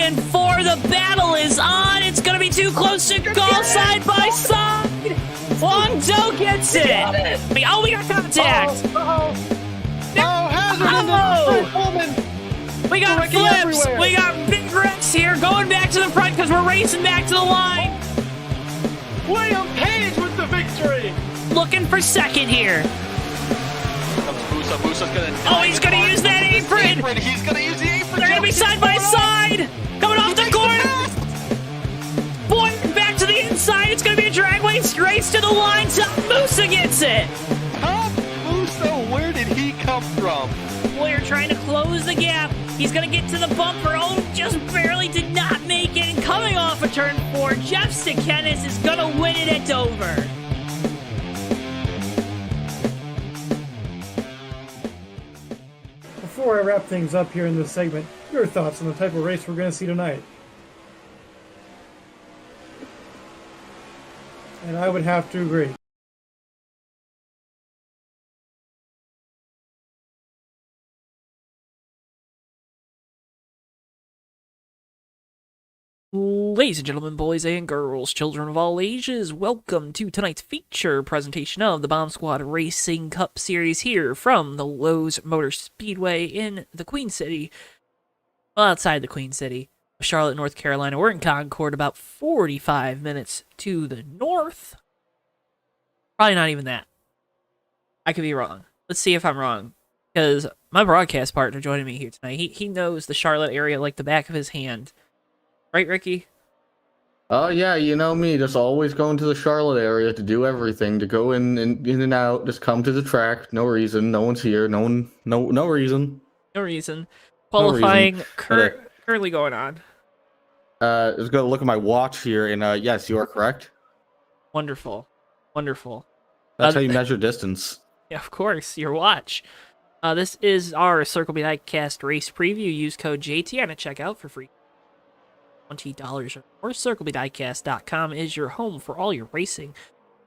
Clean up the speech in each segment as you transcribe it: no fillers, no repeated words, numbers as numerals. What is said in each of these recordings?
and 4. The battle is on. It's going to be too close to call side by side. Long Joe gets it. Oh, we got contact. We got flips. We got big wrecks here going back to the front because we're racing back to the line. William Page with the victory. Looking for second here. Musa's gonna. Oh, he's going to use that apron. He's gonna use the apron. They're going to be side by side. Coming off the corner. Boy, back to the inside. It's going to be a drag race to the line. Musa gets it. Tom Musa, where did he come from? Boyer trying to close the gap. He's going to get to the bumper. Oh, just barely did not make it. And coming off of turn 4, Jeff Sikenis is going to win it at Dover. Before I wrap things up here in this segment, your thoughts on the type of race we're going to see tonight? And I would have to agree. Ladies and gentlemen, boys and girls, children of all ages, welcome to tonight's feature presentation of the Bomb Squad Racing Cup Series here from the Lowe Motor Speedway in the Queen City. Well, outside the Queen City of Charlotte, North Carolina. We're in Concord, about 45 minutes to the north. Probably not even that. I could be wrong. Let's see if I'm wrong. Because my broadcast partner joining me here tonight, he knows the Charlotte area like the back of his hand. Right, Ricky? Oh, yeah, you know me, just always going to the Charlotte area to do everything, to go in and out, just come to the track, no reason, no one's here, no reason. No reason. Qualifying currently going on. I was going to look at my watch here, and yes, you are correct. Wonderful. That's how you measure distance. Yeah, of course, your watch. This is our Circle B Diecast race preview. Use code JTN at checkout for free $20 or more. CircleBDiecast.com is your home for all your racing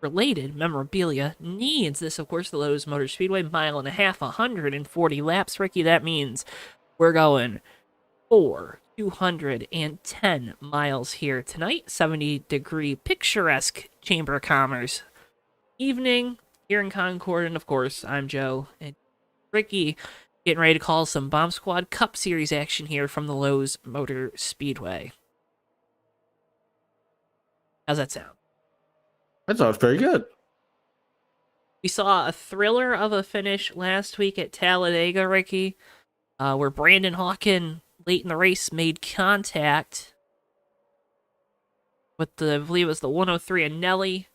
related memorabilia needs. This, of course, the Lowe Motor Speedway, 1.5 miles, 140 laps. Ricky, that means we're going for 210 miles here tonight. 70-degree picturesque Chamber of Commerce evening here in Concord. And, of course, I'm Joe and Ricky getting ready to call some Bomb Squad Cup Series action here from the Lowe Motor Speedway. How's that sound? That sounds very good. We saw a thriller of a finish last week at Talladega, Ricky, where Brandon Hawken, late in the race, made contact with I believe it was the 103 and Nelly.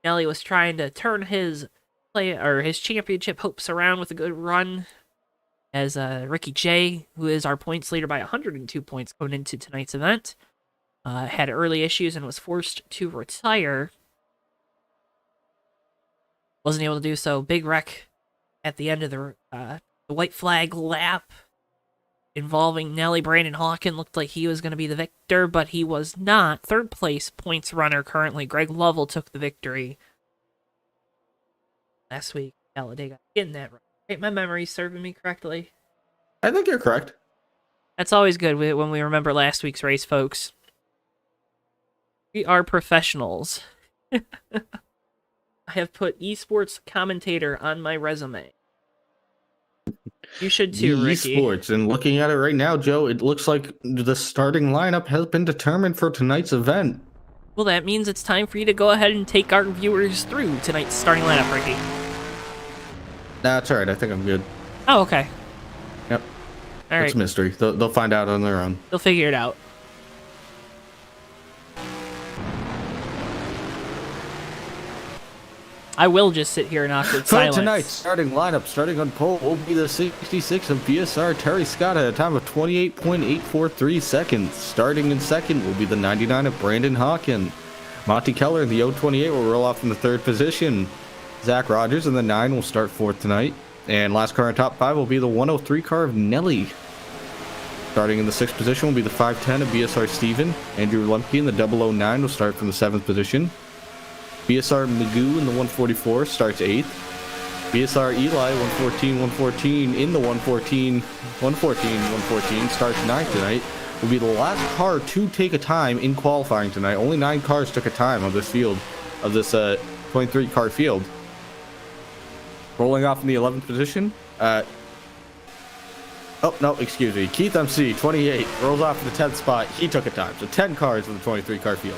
Nelly was trying to turn his championship hopes around with a good run, as Ricky J, who is our points leader by 102 points going into tonight's event, had early issues and was forced to retire. Wasn't able to do so. Big wreck at the end of the white flag lap involving Nelly. Brandon Hawken looked like he was going to be the victor, but he was not. Third place points runner currently, Greg Lovell, took the victory last week. Talladega, getting that right. Hey, my memory's serving me correctly. I think you're correct. That's always good when we remember last week's race, folks. We are professionals. I have put esports commentator on my resume. You should too, Ricky. Esports, and looking at it right now, Joe, it looks like the starting lineup has been determined for tonight's event. Well, that means it's time for you to go ahead and take our viewers through tonight's starting lineup, Ricky. Nah, it's alright, I think I'm good. Oh, okay. Yep. Alright. It's a mystery. They'll find out on their own. They'll figure it out. I will just sit here in awkward silence. For tonight's starting lineup, starting on pole, will be the 66 of BSR, Terry Scott, at a time of 28.843 seconds. Starting in second will be the 99 of Brandon Hawken. Monty Keller in the 028 will roll off in the third position. Zach Rogers in the 9 will start fourth tonight. And last car in top 5 will be the 103 car of Nelly. Starting in the 6th position will be the 510 of BSR Steven. Andrew Lemke in the 009 will start from the 7th position. BSR Magoo in the 144 starts 8th. BSR Eli 114 in the 114 starts 9th tonight. will be the last car to take a time in qualifying tonight. Only 9 cars took a time on this field, of this 23 car field. Rolling off in the 11th position. Oh, no, excuse me. Keith MC, 28, rolls off in the 10th spot. He took a time. So 10 cars in the 23 car field.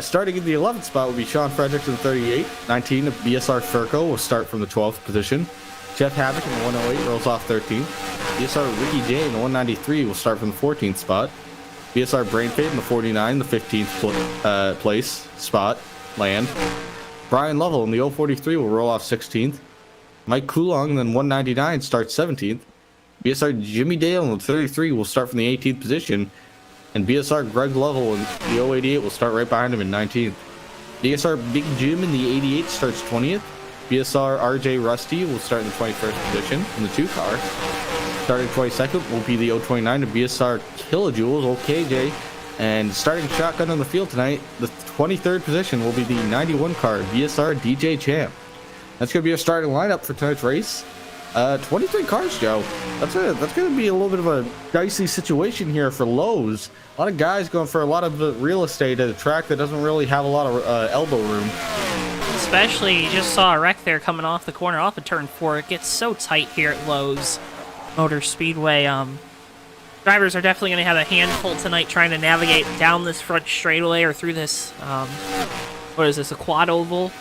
Starting in the 11th spot will be Sean Fredericks in 38. 19, BSR Furco will start from the 12th position. Jeff Havoc in the 108 rolls off 13th. BSR Ricky J in the 193 will start from the 14th spot. BSR Brainfade in the 49, the 15th place spot, land. Brian Lovell in the 043 will roll off 16th. Mike Coulong in the 199 starts 17th. BSR Jimmy Dale in the 33 will start from the 18th position. And BSR Greg Lovell in the 088 will start right behind him in 19th. BSR Big Jim in the 88 starts 20th. BSR RJ Rusty will start in the 21st position in the 2 car. Starting 22nd will be the 029 of BSR Kilojoules, OKJ. And starting shotgun on the field tonight, the 23rd position will be the 91 car, BSR DJ Champ. That's going to be our starting lineup for tonight's race. 23 cars, Joe. That's going to be a little bit of a dicey situation here for Lowe's. A lot of guys going for a lot of the real estate at a track that doesn't really have a lot of elbow room. Especially, you just saw a wreck there coming off the corner off of turn 4. It gets so tight here at Lowe's Motor Speedway. Drivers are definitely going to have a handful tonight trying to navigate down this front straightaway or through this, what is this, a quad oval?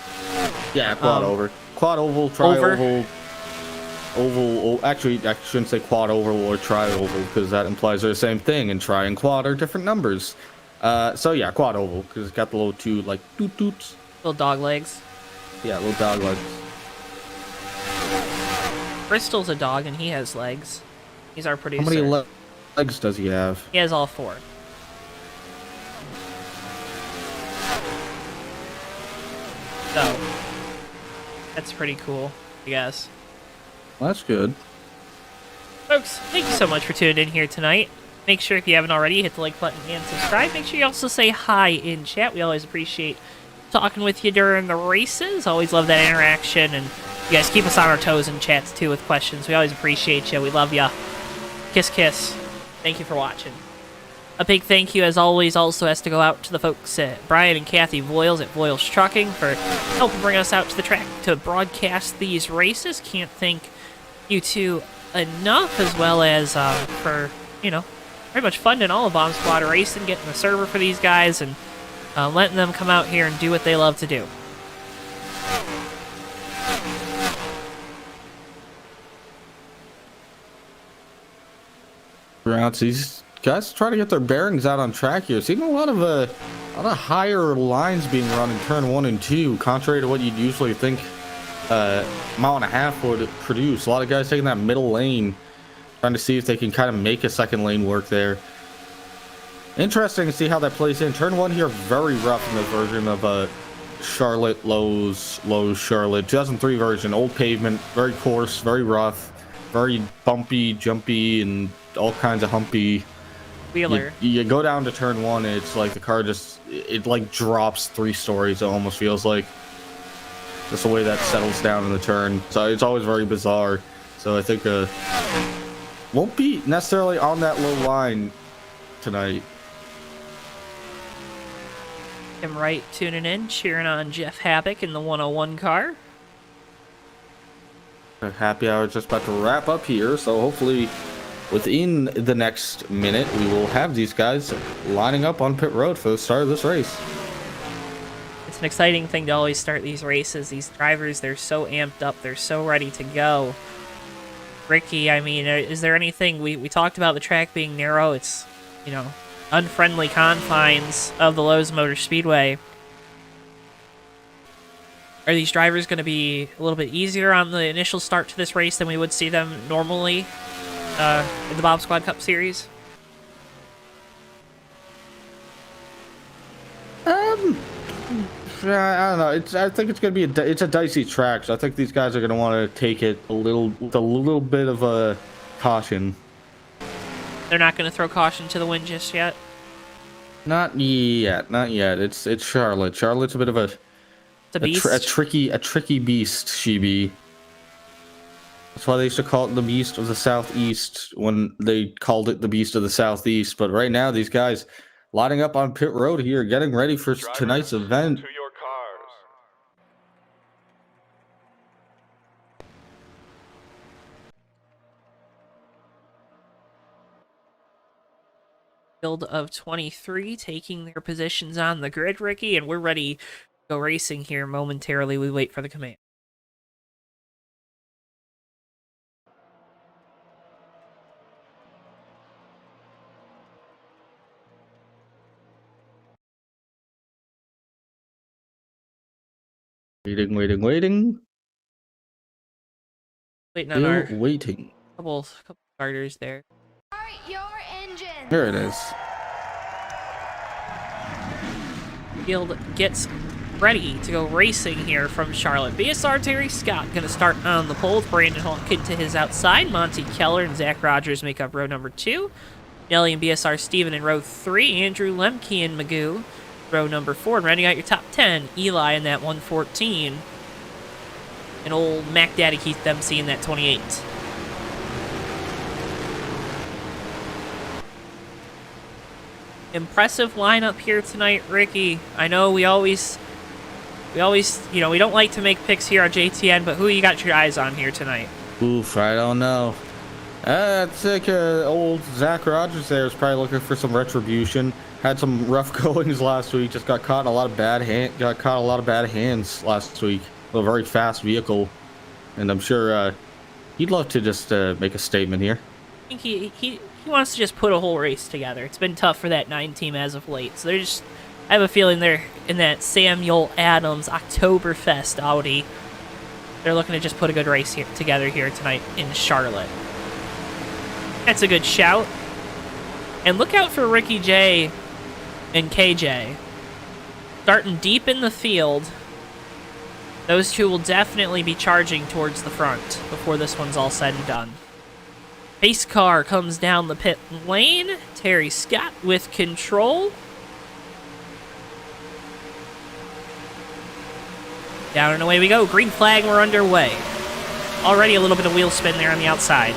Yeah, quad over. Quad oval, tri-oval, oval. Actually, I shouldn't say quad oval or tri-oval because that implies they're the same thing, and tri and quad are different numbers. So yeah, quad oval because it's got the little 2 like toot-toots. Little dog legs. Yeah, little dog legs. Bristol's a dog and he has legs. He's our producer. How many legs does he have? He has all 4. So, that's pretty cool, I guess. Well, that's good. Folks, thank you so much for tuning in here tonight. Make sure if you haven't already, hit the like button and subscribe. Make sure you also say hi in chat. We always appreciate talking with you during the races. Always love that interaction, and you guys keep us on our toes in chats too with questions. We always appreciate you. We love you. Kiss, kiss. Thank you for watching. A big thank you, as always, also has to go out to the folks at Brian and Kathy Voiles at Voiles Trucking for helping bring us out to the track to broadcast these races. Can't thank you two enough, as well as for, you know, very much funding all of Bomb Squad Racing, getting the server for these guys, and letting them come out here and do what they love to do. These guys try to get their bearings out on track here. Seeing a lot of higher lines being run in turn 1 and 2, contrary to what you'd usually think mile and a half would produce. A lot of guys taking that middle lane, trying to see if they can kind of make a second lane work there. Interesting to see how that plays in. Turn 1 here, very rough in this version of Charlotte, Lowe's Charlotte. 2003 version, old pavement, very coarse, very rough, very bumpy, jumpy, and all kinds of humpy. Wheeler. You go down to turn 1, and it's like the car just, it like drops 3 stories, it almost feels like. Just the way that settles down in the turn. So it's always very bizarre. So I think won't be necessarily on that low line tonight. Tim Wright tuning in, cheering on Jeff Havoc in the 101 car. Happy hour just about to wrap up here, so hopefully within the next minute we will have these guys lining up on pit road for the start of this race. It's an exciting thing to always start these races. These drivers, they're so amped up, they're so ready to go. Ricky, I mean, is there anything, we talked about the track being narrow, it's, you know, unfriendly confines of the Lowe's Motor Speedway. Are these drivers going to be a little bit easier on the initial start to this race than we would see them normally in the Bob Squad Cup Series? I don't know. I think it's going to be it's a dicey track, so I think these guys are going to want to take it with a little bit of a caution. They're not going to throw caution to the wind just yet? Not yet. It's Charlotte. Charlotte's a bit of a beast. A tricky beast, she be. That's why they used to call it the Beast of the Southeast when they called it the Beast of the Southeast. But right now, these guys lining up on pit road here, getting ready for tonight's event. To your cars. Field of 23 taking their positions on the grid, Ricky, and we're ready to go racing here momentarily. We wait for the command. Waiting. Waiting on our waiting. couple starters there. Start your engine. There it is. Field gets ready to go racing here from Charlotte. BSR Terry Scott going to start on the pole with Brandon Hawkin to his outside. Monty Keller and Zach Rogers make up row number 2. Nelly and BSR Steven in row 3. Andrew Lemke and Magoo row number 4. And rounding out your top 10, Eli in that 114. And old Mac Daddy Keith Dempsey in that 28. Impressive lineup here tonight, Ricky. I know we always, you know, we don't like to make picks here on JTN, but who you got your eyes on here tonight? Oof, I don't know. It's like old Zach Rogers there is probably looking for some retribution. Had some rough goings last week. Just got caught in a lot of bad hands last week. A very fast vehicle, and I'm sure he'd love to just make a statement here. I think he wants to just put a whole race together. It's been tough for that 9 team as of late. So I have a feeling they're in that Samuel Adams Oktoberfest Audi. They're looking to just put a good race together here tonight in Charlotte. That's a good shout. And look out for Ricky J and KJ. Starting deep in the field. Those two will definitely be charging towards the front before this one's all said and done. Pace car comes down the pit lane. Terry Scott with control. Down and away we go. Green flag, we're underway. Already a little bit of wheel spin there on the outside.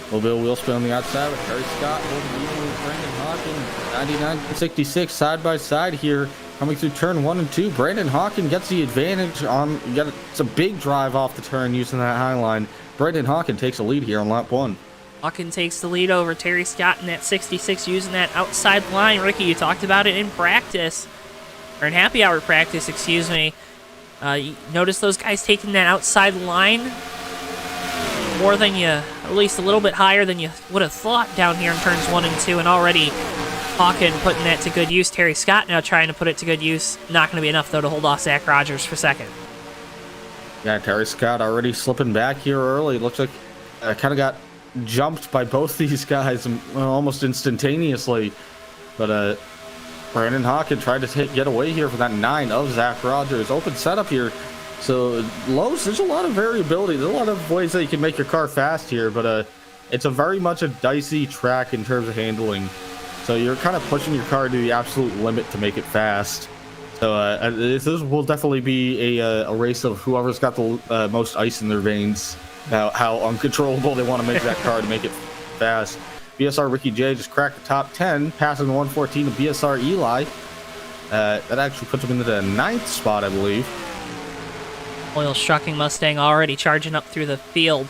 A little bit of wheel spin on the outside with Terry Scott holding even with Brandon Hawkin. 99-66 side by side here. Coming through turn 1 and 2. Brandon Hawkin gets the advantage on. It's a big drive off the turn using that high line. Brandon Hawkin takes the lead here on lap 1. Hawkin takes the lead over Terry Scott in that 66 using that outside line. Ricky, you talked about it in practice. Or in happy hour practice, excuse me. You notice those guys taking that outside line more than you, at least a little bit higher than you would have thought down here in turns 1 and 2. And already Hawkin putting that to good use. Terry Scott now trying to put it to good use. Not going to be enough, though, to hold off Zach Rogers for second. Yeah, Terry Scott already slipping back here early. Looks like kind of got jumped by both these guys almost instantaneously. But Brandon Hawkin tried to get away here for that 9 of Zach Rogers. Open setup here. So, Lowe's, there's a lot of variability. There's a lot of ways that you can make your car fast here. But it's a very much a dicey track in terms of handling. So you're kind of pushing your car to the absolute limit to make it fast. So this will definitely be a race of whoever's got the most ice in their veins. How uncontrollable they want to make that car to make it fast. BSR Ricky J just cracked the top 10, passing the 114 to BSR Eli. That actually puts him into the 9th spot, I believe. Oil Strucking Mustang already charging up through the field.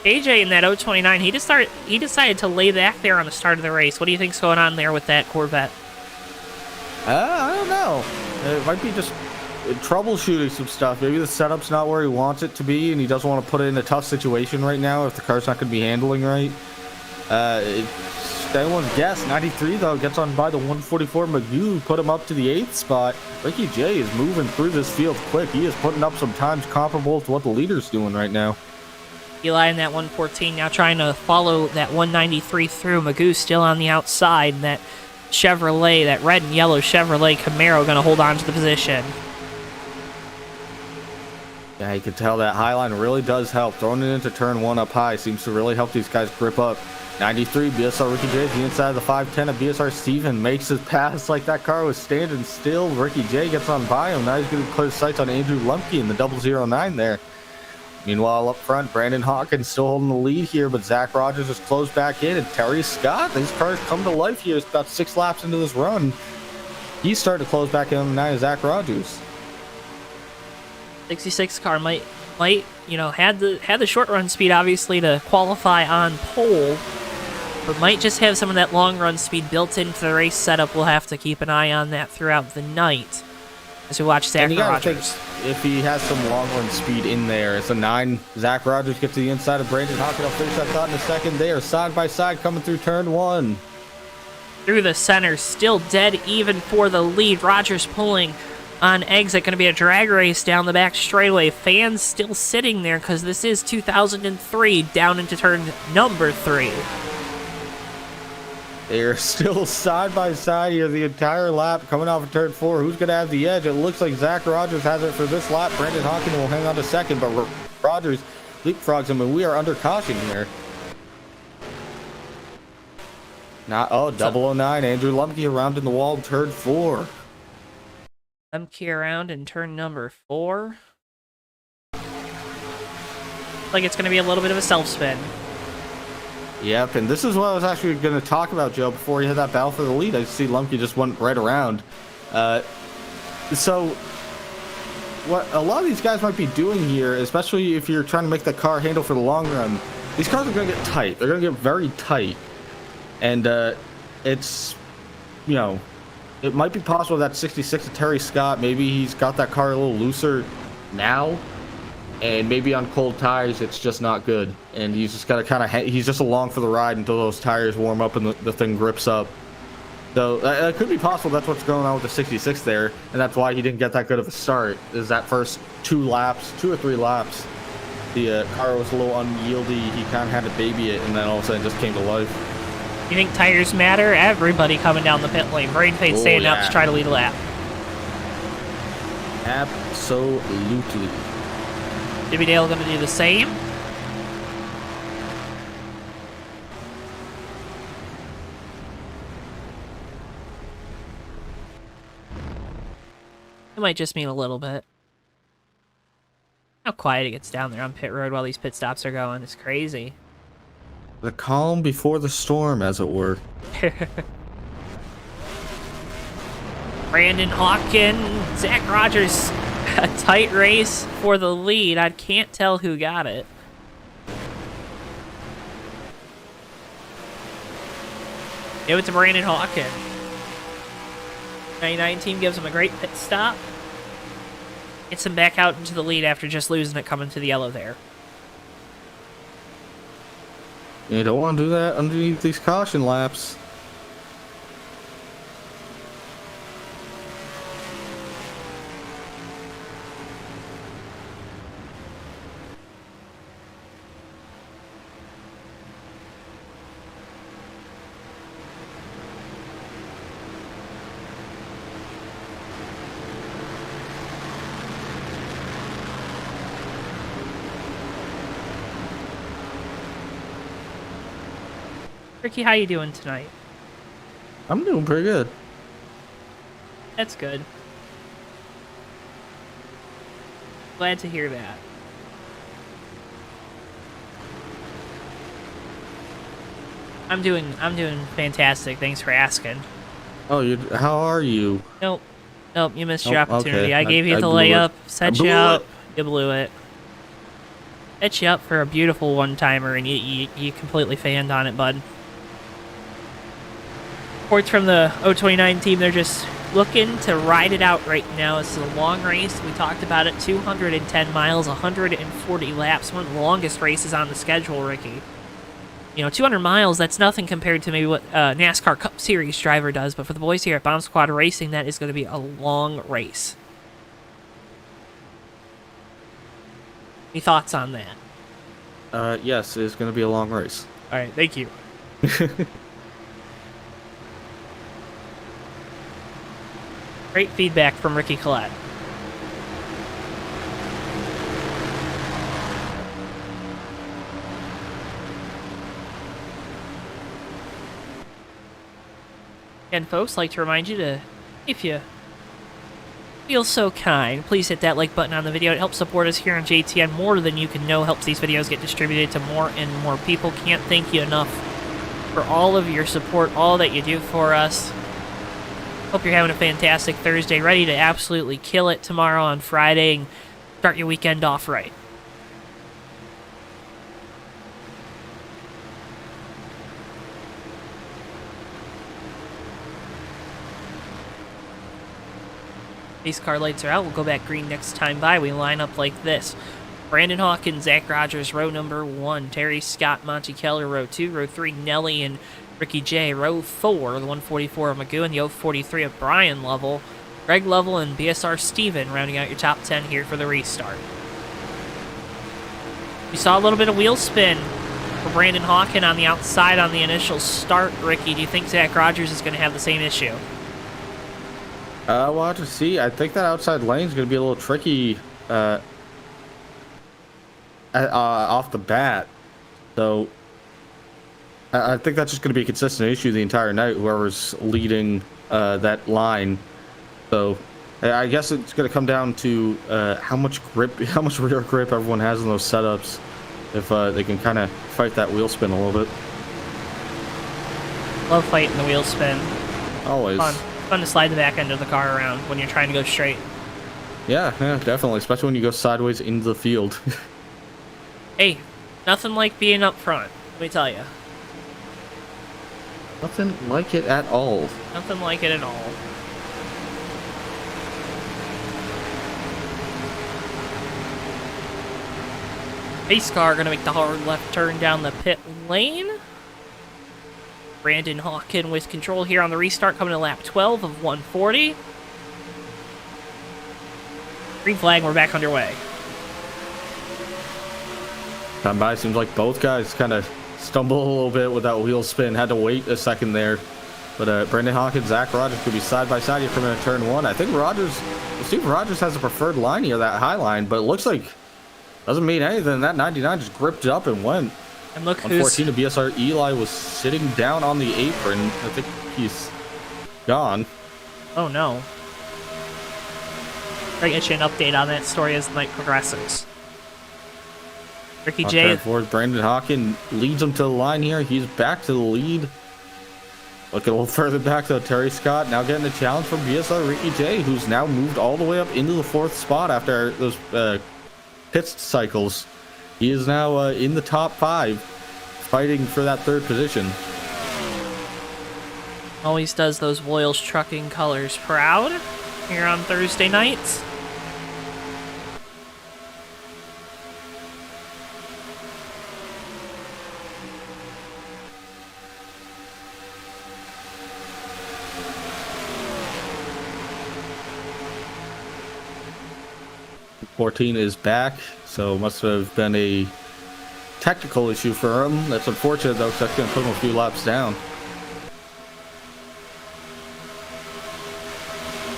AJ in that 029, he decided to lay back there on the start of the race. What do you think's going on there with that Corvette? I don't know. It might be just troubleshooting some stuff. Maybe the setup's not where he wants it to be, and he doesn't want to put it in a tough situation right now if the car's not going to be handling right. It's anyone's guess. 93, though, gets on by the 144 Magoo, put him up to the 8th spot. Ricky J is moving through this field quick. He is putting up some times comparable to what the leader's doing right now. Eli in that 114 now trying to follow that 193 through. Magoo still on the outside. And that Chevrolet, that red and yellow Chevrolet Camaro, going to hold on to the position. Yeah, you can tell that highline really does help. Throwing it into turn 1 up high seems to really help these guys grip up. 93, BSR Ricky J, the inside of the 510 of BSR Steven makes his pass like that car was standing still. Ricky J gets on by him. Now he's going to put his sights on Andrew Lumpke in the 009 there. Meanwhile, up front, Brandon Hawkins still holding the lead here, but Zach Rogers has closed back in, and Terry Scott, these cars come to life here. It's about 6 laps into this run. He's starting to close back in on the 9 of Zach Rogers. 66 car might had the short run speed obviously to qualify on pole, but might just have some of that long run speed built into the race setup. We'll have to keep an eye on that throughout the night as we watch Zach Rogers. If he has some long run speed in there, it's a 9. Zach Rogers gets to the inside of Brandon Hawkins. I'll finish that thought in a second. They are side by side coming through turn 1. Through the center, still dead even for the lead. Rogers pulling on exit. Going to be a drag race down the back straightaway. Fans still sitting there because this is 2003 down into turn number 3. They're still side by side here the entire lap coming off of turn 4. Who's going to have the edge? It looks like Zach Rogers has it for this lap. Brandon Hawkins will hang on to second, but Rogers leapfrogs him, and we are under caution here. Double 09. Andrew Lemke around in the wall in turn 4. Lemke around in turn number 4. Like it's going to be a little bit of a self-spin. Yep, and this is what I was actually going to talk about, Joe, before you had that battle for the lead. I see Lemke just went right around. So what a lot of these guys might be doing here, especially if you're trying to make the car handle for the long run, these cars are going to get tight. They're going to get very tight. And it's, it might be possible that 66 of Terry Scott, maybe he's got that car a little looser now. And maybe on cold tires, it's just not good. And he's just got to he's just along for the ride until those tires warm up and the thing grips up. So it could be possible that's what's going on with the 66 there. And that's why he didn't get that good of a start, is that first 2 or 3 laps. The car was a little unyieldy. He kind of had to baby it, and then all of a sudden it just came to life. You think tires matter? Everybody coming down the pit lane. Brain fade staying up to try to lead a lap. Absolutely. Jimmy Dale going to do the same. It might just mean a little bit. How quiet it gets down there on pit road while these pit stops are going. It's crazy. The calm before the storm, as it were. Brandon Hawkins, Zach Rogers, a tight race for the lead. I can't tell who got it. Give it to Brandon Hawkins. 99 team gives him a great pit stop. Gets him back out into the lead after just losing it coming to the yellow there. You don't want to do that underneath these caution laps. Ricky, how you doing tonight? I'm doing pretty good. That's good. Glad to hear that. I'm doing fantastic. Thanks for asking. Oh, how are you? Nope, you missed your Oh, opportunity. okay. I gave you the blew it. layup, set you up. You blew it. Set you up for a beautiful one-timer, and you completely fanned on it, bud. Reports from the 029 team, they're just looking to ride it out right now. This is a long race. We talked about it, 210 miles, 140 laps, one of the longest races on the schedule, Ricky. 200 miles, that's nothing compared to maybe what NASCAR Cup Series driver does, but for the boys here at Bomb Squad Racing, that is going to be a long race. Any thoughts on that? Yes, it's going to be a long race. All right, thank you. Great feedback from Ricky Collette. And folks, like to remind you to, if you feel so kind, please hit that like button on the video. It helps support us here on JTN more than you can know. Helps these videos get distributed to more and more people. Can't thank you enough for all of your support, all that you do for us. Hope you're having a fantastic Thursday, ready to absolutely kill it tomorrow on Friday and start your weekend off right. Base car lights are out. We'll go back green next time by. We line up like this. Brandon Hawkins, Zach Rogers, row number 1. Terry Scott, Monty Keller, row 2. Row 3, Nelly and Ricky J. Row 4, the 144 of Magoo and the 043 of Brian Lovell. Greg Lovell and BSR Steven rounding out your top 10 here for the restart. We saw a little bit of wheel spin for Brandon Hawkins on the outside on the initial start. Ricky, do you think Zach Rogers is going to have the same issue? We'll have to see. I think that outside lane is going to be a little tricky off the bat. So I think that's just going to be a consistent issue the entire night, whoever's leading that line. So I guess it's going to come down to how much rear grip everyone has in those setups, if they can kind of fight that wheel spin a little bit. Love fighting the wheel spin. Always. Fun to slide the back end of the car around when you're trying to go straight. Yeah, definitely, especially when you go sideways into the field. Hey, nothing like being up front, let me tell you. Nothing like it at all. Nothing like it at all. Pace car gonna make the hard left turn down the pit lane. Brandon Hawkins with control here on the restart, coming to lap 12 of 140. Green flag, we're back underway. Time by, seems like both guys kind of stumble a little bit with that wheel spin. Had to wait a second there. But Brandon Hawkins, Zach Rogers could be side by side here coming into turn 1. I think Steve Rogers has a preferred line here, that high line, but it looks like doesn't mean anything. That 99 just gripped up and went. And look on who's 14 to BSR. Eli was sitting down on the apron. I think he's gone. Oh no. I'll get you an update on that story as the night progresses. Ricky J. Forward, Brandon Hawkins leads him to the line here. He's back to the lead. Looking a little further back though, Terry Scott now getting the challenge from BSR Ricky J, who's now moved all the way up into the 4th spot after those pit cycles. He is now in the top 5, fighting for that 3rd position. Always does those Voiles trucking colors proud here on Thursday nights. .14 is back, so must have been a technical issue for him. That's unfortunate though, because that's going to put him a few laps down.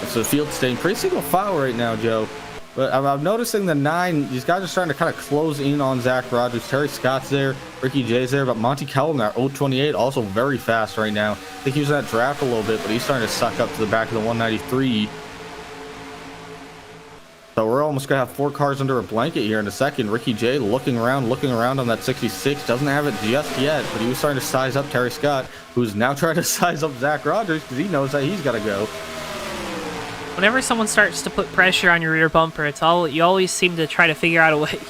So the field staying pretty single file right now, Joe. But I'm noticing the 9, these guys are starting to kind of close in on Zach Rogers. Terry Scott's there, Ricky J's there, but Monty Kellum, that 028, also very fast right now. I think he was in that draft a little bit, but he's starting to suck up to the back of the 193. So we're almost going to have 4 cars under a blanket here in a second. Ricky J looking around on that 66. Doesn't have it just yet, but he was starting to size up Terry Scott, who's now trying to size up Zach Rogers because he knows that he's got to go. Whenever someone starts to put pressure on your rear bumper, you always seem to try to figure out a way,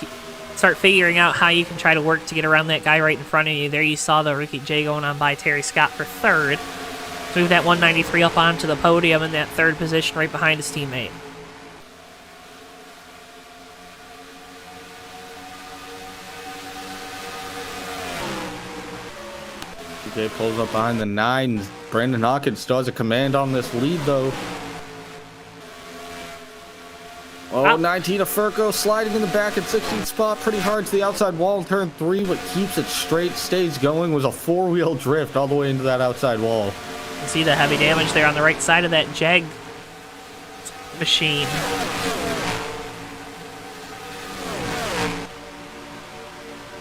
start figuring out how you can try to work to get around that guy right in front of you. There you saw the Ricky J going on by Terry Scott for 3rd. Move that 193 up onto the podium in that 3rd position right behind his teammate. J pulls up behind the 9. Brandon Hawkins still has a command on this lead though. Oh, 19 of Furco sliding in the back at 16th spot pretty hard to the outside wall in turn 3, but keeps it straight, stays going. Was a 4-wheel drift all the way into that outside wall. You see the heavy damage there on the right side of that Jag machine.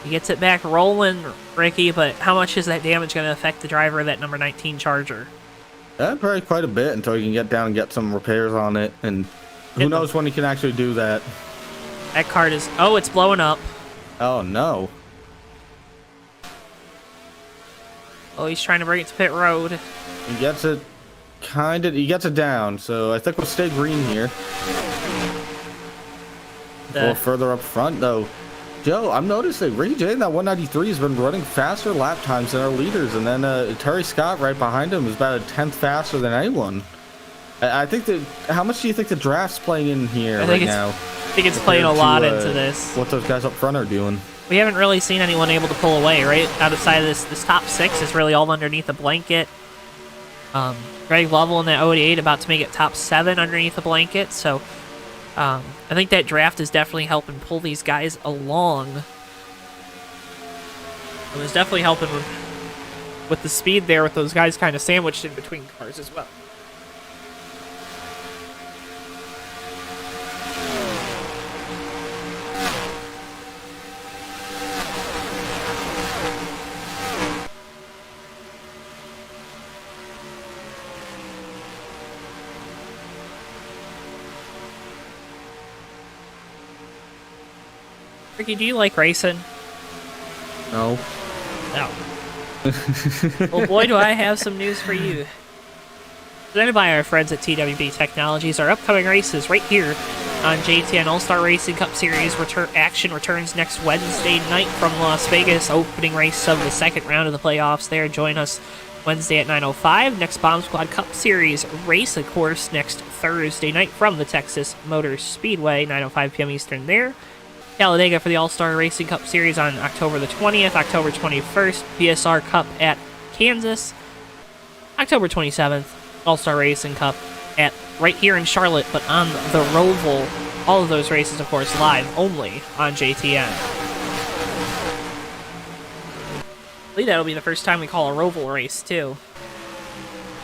He gets it back rolling, Ricky, but how much is that damage going to affect the driver of that number 19 Charger? Probably quite a bit until you can get down and get some repairs on it and Who knows when he can actually do that? That card is... Oh, it's blowing up. Oh, no. Oh, he's trying to bring it to pit road. He gets it he gets it down, so I think we'll stay green here. A little further up front, though. Joe, I'm noticing Ricky J in that 193 has been running faster lap times than our leaders, and then Terry Scott right behind him is about a 10th faster than anyone. I think that... How much do you think the draft's playing in here now? I think it's playing a lot into this. What those guys up front are doing. We haven't really seen anyone able to pull away, right? Outside of this top 6 is really all underneath the blanket. Greg Lovell in that 08 about to make it top 7 underneath the blanket, so I think that draft is definitely helping pull these guys along. It was definitely helping with the speed there, with those guys kind of sandwiched in between cars as well. Ricky, do you like racing? No. No. Well, boy, do I have some news for you. Presented by our friends at TWB Technologies, our upcoming races right here on JTN All-Star Racing Cup Series action returns next Wednesday night from Las Vegas. Opening race of the second round of the playoffs there. Join us Wednesday at 9:05. Next Bomb Squad Cup Series race, of course, next Thursday night from the Texas Motor Speedway, 9:05 p.m. Eastern there. Talladega for the All-Star Racing Cup Series on October the 20th, October 21st, BSR Cup at Kansas, October 27th, All-Star Racing Cup at right here in Charlotte, but on the Roval. All of those races, of course, live only on JTN. I believe that'll be the first time we call a Roval race, too.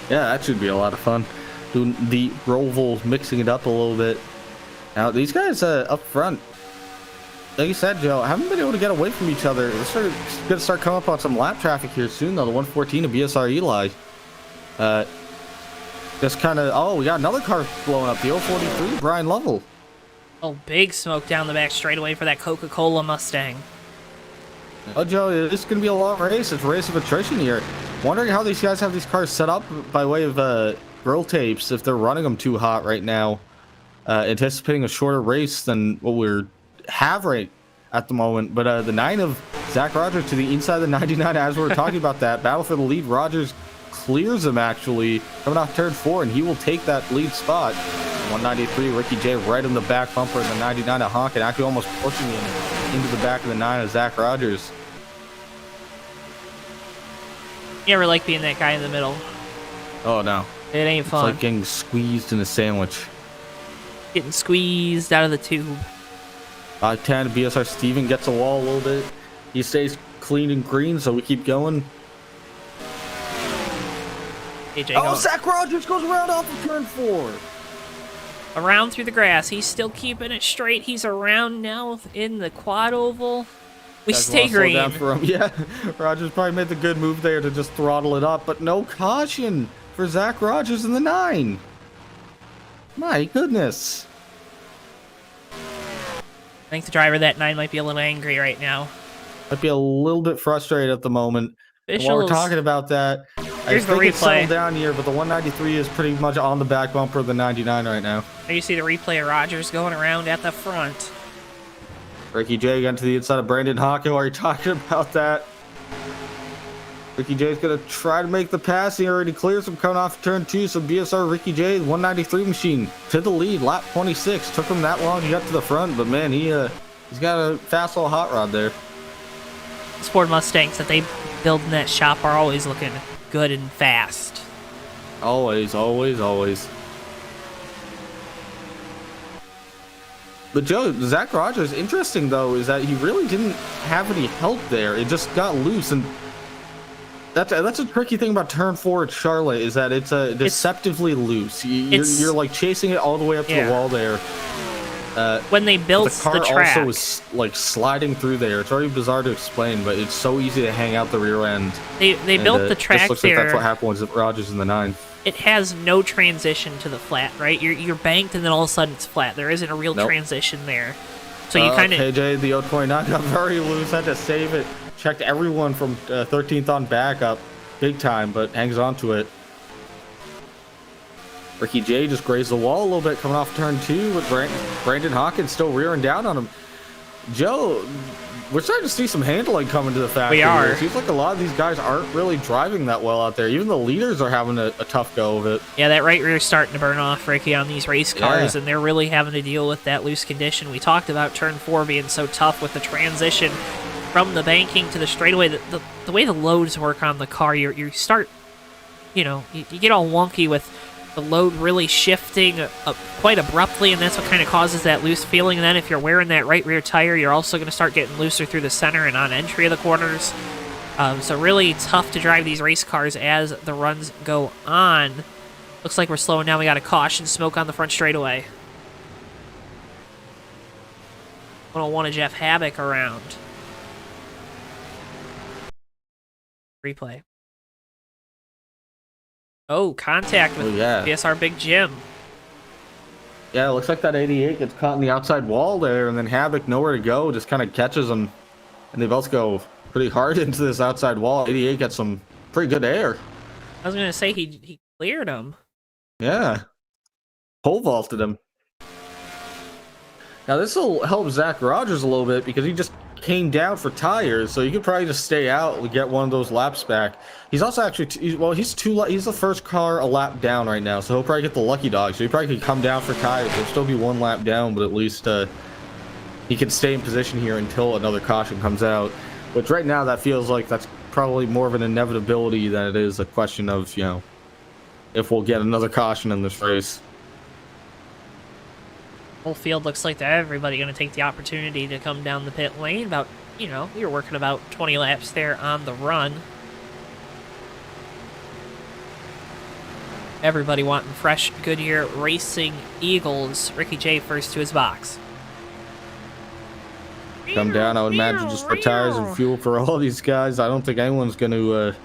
Yeah, that should be a lot of fun. Doing the Roval, mixing it up a little bit. Now, these guys up front, like you said, Joe, haven't been able to get away from each other. They're going to start coming up on some lap traffic here soon, though. The 114 of BSR Eli. Just kind of... Oh, we got another car blowing up. The 043, Brian Lovell. Oh, big smoke down the back straightaway for that Coca-Cola Mustang. Oh, Joe, this is going to be a long race. It's a race of attrition here. Wondering how these guys have these cars set up by way of grill tapes, if they're running them too hot right now. Anticipating a shorter race than what we're have right at the moment, but the 9 of Zach Rogers to the inside of the 99 as we were talking about that. Battle for the lead. Rogers clears him actually coming off turn 4, and he will take that lead spot. 193, Ricky J right in the back bumper of the 99 of Honk, and actually almost pushing him into the back of the 9 of Zach Rogers. You ever like being that guy in the middle? Oh no, It ain't fun. it's like getting squeezed in a sandwich. Getting squeezed out of the tube. 510, BSR Steven gets a wall a little bit. He stays clean and green, so we keep going. AJ Oh, Zach Rogers goes around off of turn 4. around through the grass. He's still keeping it straight. He's around now in the quad oval. We Guys stay wanna slow green. down for him. Yeah, Rogers probably made the good move there to just throttle it up, but no caution for Zach Rogers in the 9. My goodness. I think the driver of that 9 might be a little angry right now. Might be a little bit frustrated at the moment. And while we're talking about that, I think it's settled down here, but the 193 is pretty much on the back bumper of the 99 right now. There you see the replay of Rogers going around at the front. Ricky J got to the inside of Brandon Hawken. While you're talking about that, Ricky J's going to try to make the pass. He already clears him coming off turn 2. So BSR Ricky J, 193 machine, to the lead. Lap 26. Took him that long to get to the front, but man, he's got a fast little hot rod there. Ford Mustangs that they build in that shop are always looking good and fast. Always, always, always. But Joe, Zach Rogers, interesting though, is that he really didn't have any help there. It just got loose, and that's a tricky thing about turn 4 at Charlotte, is that it's deceptively loose. You're like chasing it all the way up to the wall there. When they built the car track, also is like sliding through there. It's already bizarre to explain, but it's so easy to hang out the rear end. They built the track looks there. like that's what happened with Rogers in the 9. it has no transition to the flat, right? You're banked and then all of a sudden it's flat. There isn't a real transition there. So you kind of... KJ, the 029 got very loose, had to save it. Checked everyone from 13th on back up big time, but hangs on to it. Ricky J just grazed the wall a little bit coming off turn 2 with Brandon Hawkins still rearing down on him. Joe, we're starting to see some handling coming to the factory. We are. It seems like a lot of these guys aren't really driving that well out there. Even the leaders are having a tough go of it. Yeah, that right rear's starting to burn off, Ricky, on these race cars, and they're really having to deal with that loose condition. We talked about turn 4 being so tough with the transition from the banking to the straightaway. The way the loads work on the car, you start, you get all wonky with the load really shifting quite abruptly, and that's what kind of causes that loose feeling. And then if you're wearing that right rear tire, you're also going to start getting looser through the center and on entry of the corners. So really tough to drive these race cars as the runs go on. Looks like we're slowing down. We got a caution, smoke on the front straightaway. 101 of Jeff Havoc around. Replay. Oh, contact with BSR Big Jim. Yeah, it looks like that 88 gets caught in the outside wall there, and then Havoc, nowhere to go, just kind of catches him. And they both go pretty hard into this outside wall. 88 gets some pretty good air. I was going to say he cleared him. Yeah. Pole vaulted him. Now, this will help Zach Rogers a little bit because he just came down for tires, so you could probably just stay out and get one of those laps back. He's also actually, he's the first car a lap down right now, so he'll probably get the lucky dog. So he probably could come down for tires. He'll still be one lap down, but at least he can stay in position here until another caution comes out. Which right now, that feels like that's probably more of an inevitability than it is a question of, if we'll get another caution in this race. Whole field looks like everybody going to take the opportunity to come down the pit lane. About, you're working about 20 laps there on the run. Everybody wanting fresh Goodyear Racing Eagles. Ricky J first to his box. Come down, I would imagine, just for tires and fuel for all these guys. I don't think anyone's going to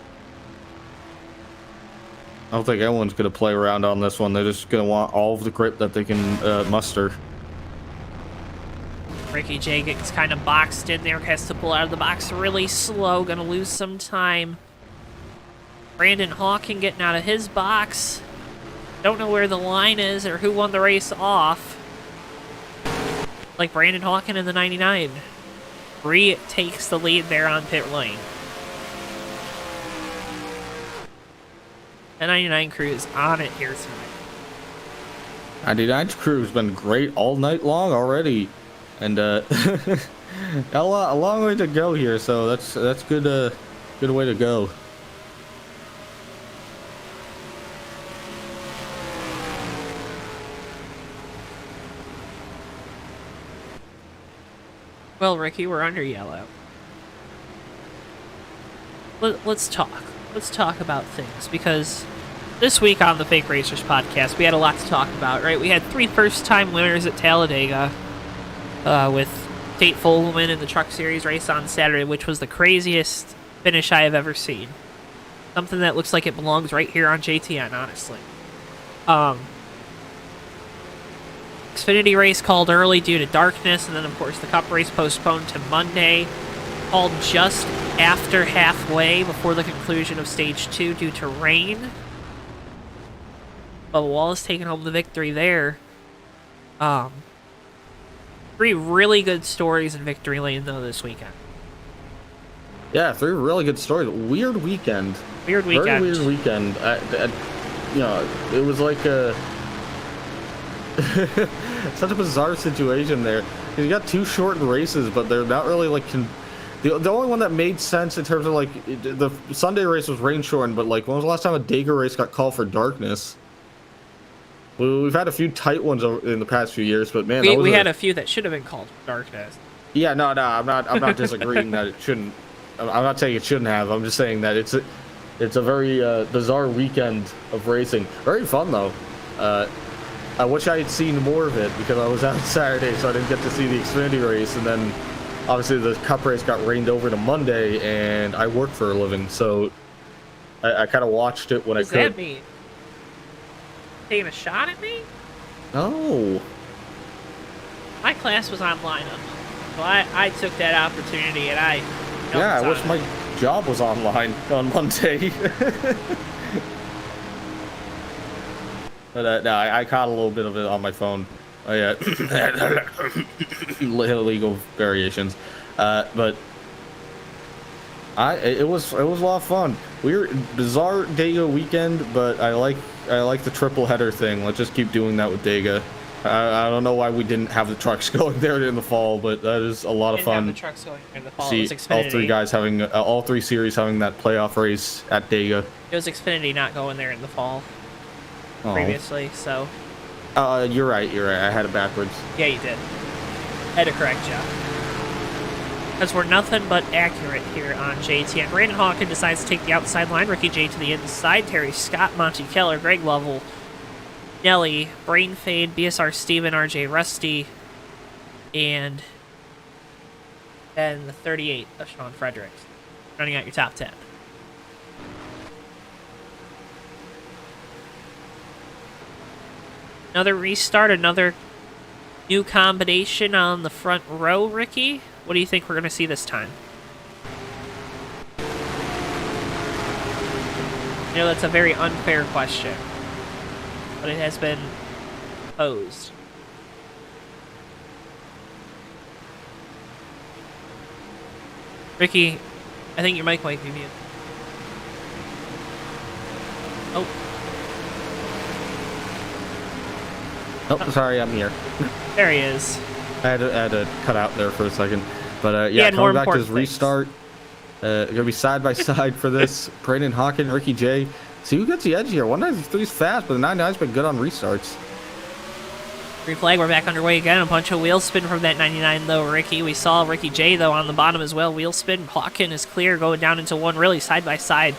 play around on this one. They're just going to want all of the grip that they can muster. Ricky J gets kind of boxed in there, has to pull out of the box really slow, going to lose some time. Brandon Hawking getting out of his box. Don't know where the line is or who won the race off. Like Brandon Hawking in the 99. Bree takes the lead there on pit lane. The 99 crew is on it here tonight. 99's crew has been great all night long already, and a long way to go here. So that's good. Good way to go. Well, Ricky, we're under yellow. Let's talk. Let's talk about things, because this week on the Fake Racers podcast, we had a lot to talk about, right? We had 3 first-time winners at Talladega, with Tate Fogelman in the Truck Series race on Saturday, which was the craziest finish I have ever seen. Something that looks like it belongs right here on JTN, honestly. Xfinity race called early due to darkness, and then, of course, the Cup race postponed to Monday. Called just after halfway before the conclusion of Stage 2 due to rain. Bubba Wallace taking home the victory there. 3 really good stories in Victory Lane, though, this weekend. Yeah, 3 really good stories. Weird weekend. Weird weekend. Very weird weekend. It was like such a bizarre situation there. You got 2 shortened races, but they're not really like the only one that made sense in terms of like the Sunday race was rain shortened, but like when was the last time a Dega race got called for darkness? We've had a few tight ones in the past few years, but man, we had a few that should have been called for darkness. Yeah, no, I'm not disagreeing that it shouldn't. I'm not saying it shouldn't have. I'm just saying that it's a very bizarre weekend of racing. Very fun though. I wish I had seen more of it because I was out Saturday, so I didn't get to see the Xfinity race, and then obviously the Cup race got rained over to Monday, and I work for a living, so I kind of watched it when I could. What does that mean? taking a shot at me? Oh. My class was on lineup, so I took that opportunity and I. Yeah, I wish my job was online on Monday. But no, I caught a little bit of it on my phone. Oh yeah, illegal variations. But it was a lot of fun. Bizarre Dega weekend, but I like the triple header thing. Let's just keep doing that with Dega. I don't know why we didn't have the trucks going there in the fall, but that is a lot of fun. Have the trucks going in the fall. See It was Xfinity. all three guys having all three series having that playoff race at Dega. It was Xfinity not going there in the fall previously, so. You're right. I had it backwards. Yeah, you did. I had to correct you. Because we're nothing but accurate here on JTN. Brandon Hawkins decides to take the outside line. Ricky J to the inside. Terry Scott, Monty Keller, Greg Lovell, Nelly, Brain Fade, BSR Steven, RJ Rusty, and then the 38 of Sean Fredericks. Running out your top 10. Another restart, another new combination on the front row, Ricky. What do you think we're going to see this time? You know, that's a very unfair question, but it has been posed. Ricky, I think your mic might be muted. Oh. Oh, sorry, I'm here. There he is. I had to cut out there for a second. But yeah, had more coming back to this important restart. Gonna be side by side for this. Brandon Hawkins, Ricky J. See who gets the edge here. 193 is fast, but the 99's been good on restarts. Green flag, we're back underway again. A bunch of wheel spin from that 99, though, Ricky. We saw Ricky J, though, on the bottom as well. Wheel spin. Hawkins is clear, going down into one, really side by side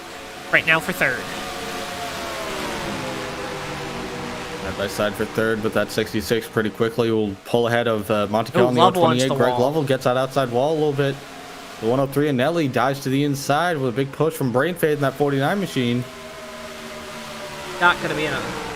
right now for third. Side by side for third, but that 66 pretty quickly will pull ahead of Monte Carlo on the Lovell wants 28. the Greg wall. Lovell gets that outside wall a little bit. The 103 and Nelly dives to the inside with a big push from Brain Fade in that 49 machine. Not going to be enough.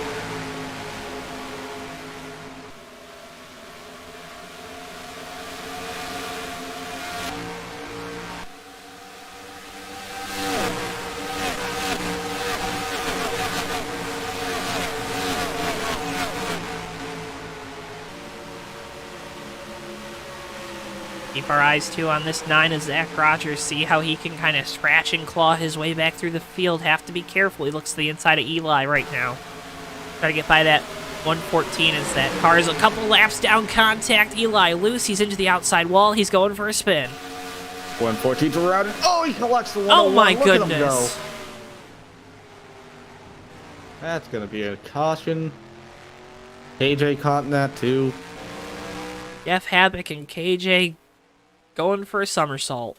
Keep our eyes, too, on this 9 as Zach Rogers. See how he can kind of scratch and claw his way back through the field. Have to be careful. He looks to the inside of Eli right now. Try to get by that 114 as that car is a couple laps down contact. Eli loose. He's into the outside wall. He's going for a spin. 114 to round it. Oh, he collects the 101. Oh, my Look at him goodness. go. That's going to be a caution. KJ caught in that, too. Jeff Habbick and KJ going for a somersault.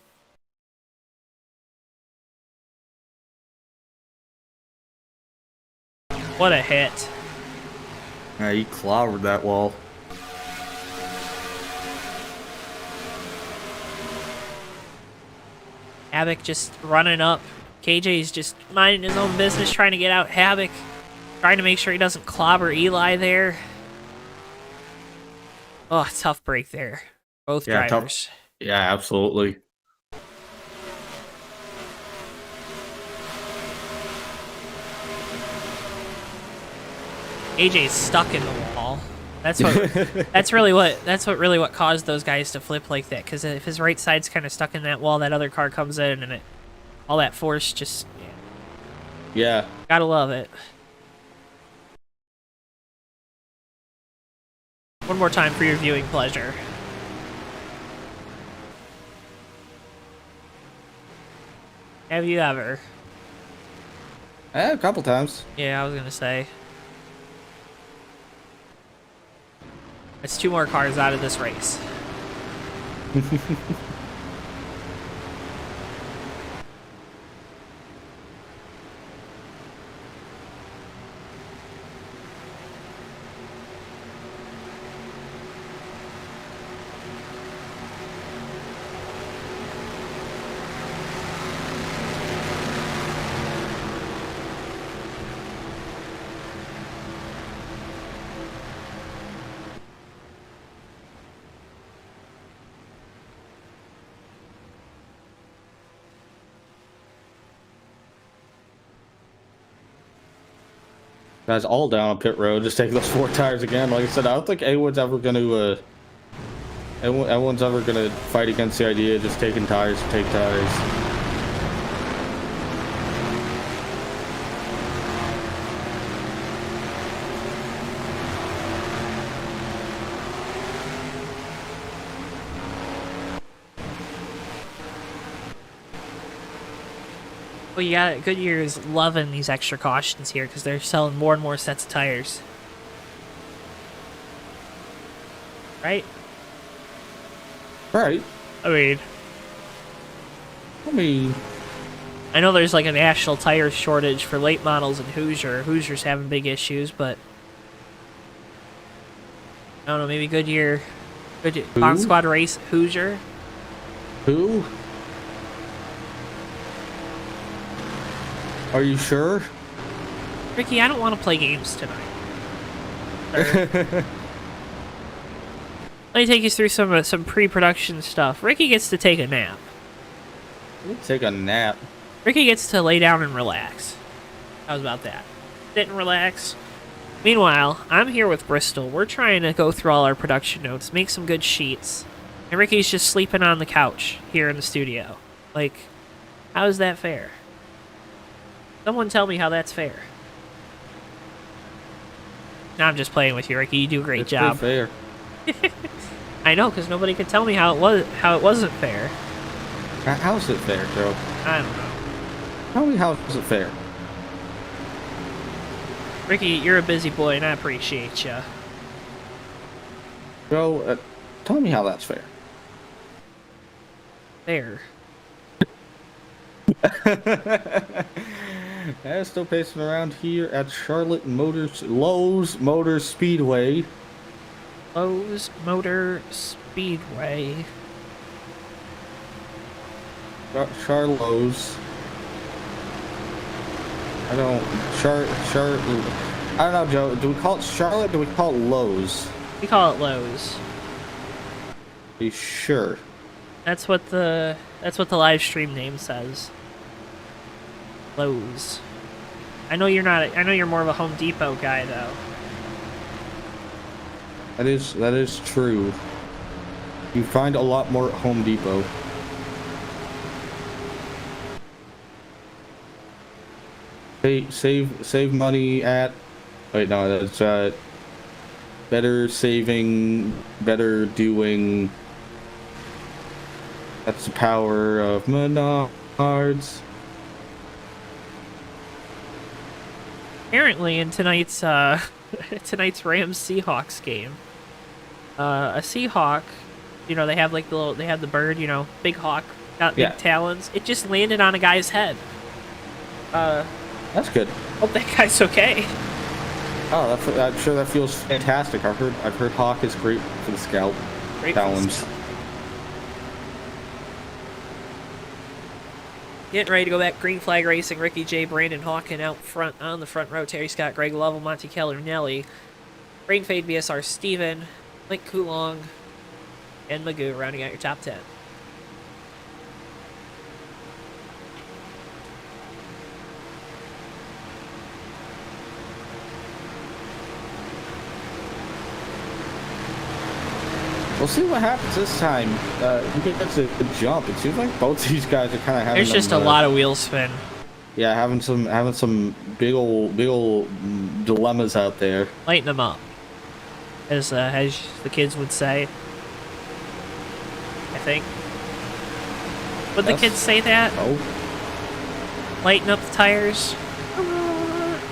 What a hit. Yeah, he clobbered that wall. Habbick just running up. KJ's just minding his own business, trying to get out Habbick. Trying to make sure he doesn't clobber Eli there. Oh, tough break there. Both drivers. Tough. Yeah, absolutely. AJ's stuck in the wall. That's what. that's really what caused those guys to flip like that. Because if his right side's kind of stuck in that wall, that other car comes in and all that force just. Yeah. Gotta love it. One more time for your viewing pleasure. Have you ever? A couple times. Yeah, I was gonna say. It's 2 more cars out of this race. Guys all down on pit road, just taking those 4 tires again. Like I said, I don't think anyone's ever going to everyone's ever going to fight against the idea of just taking tires to take tires. Well, you got Goodyear's loving these extra cautions here because they're selling more and more sets of tires. Right? Right. I mean, I know there's like a national tire shortage for late models in Hoosier. Hoosier's having big issues, but I don't know, maybe Goodyear Bomb Squad Race Hoosier? Who? Are you sure? Ricky, I don't want to play games tonight. Let me take you through some pre-production stuff. Ricky gets to take a nap. Take a nap. Ricky gets to lay down and relax. How's about that? Sit and relax. Meanwhile, I'm here with Bristol. We're trying to go through all our production notes, make some good sheets. And Ricky's just sleeping on the couch here in the studio. Like, how is that fair? Someone tell me how that's fair. No, I'm just playing with you, Ricky. You do a great job. Fair. I know, because nobody could tell me how it wasn't fair. How is it fair, Joe? I don't know. Tell me how is it fair? Ricky, you're a busy boy, and I appreciate you. Joe, tell me how that's fair. Fair. I'm still pacing around here at Lowe's Motor Speedway. Lowe's Motor Speedway. Charlo's. I don't know, Joe. Do we call it Charlotte? Do we call it Lowe's? We call it Lowe's. Are you sure? That's what the live stream name says. Lowe's. I know you're not. I know you're more of a Home Depot guy, though. That is true. You find a lot more at Home Depot. Save money at. Wait, no, that's better saving, better doing. That's the power of Menards. Apparently, in tonight's Rams Seahawks game, a Seahawk, you know, they have like they have the bird, you know, big hawk, got big talons. It just landed on a guy's head. That's good. Hope that guy's okay. Oh, I'm sure that feels fantastic. I've heard hawk is great for the scalp. Great talons. Getting ready to go back. Green flag racing. Ricky J. Brandon Hawken out front on the front row. Terry Scott, Greg Lovell, Monty Keller, Nelly, Rain Fade, BSR, Steven, Link Coulong, and Magoo rounding out your top 10. We'll see what happens this time. Who gets a jump? It seems like both these guys are kind of having. There's just a lot of wheel spin. Yeah, having some big old dilemmas out there. Lighten them up, as the kids would say. I think. Would the kids say that? Oh. Lighten up the tires,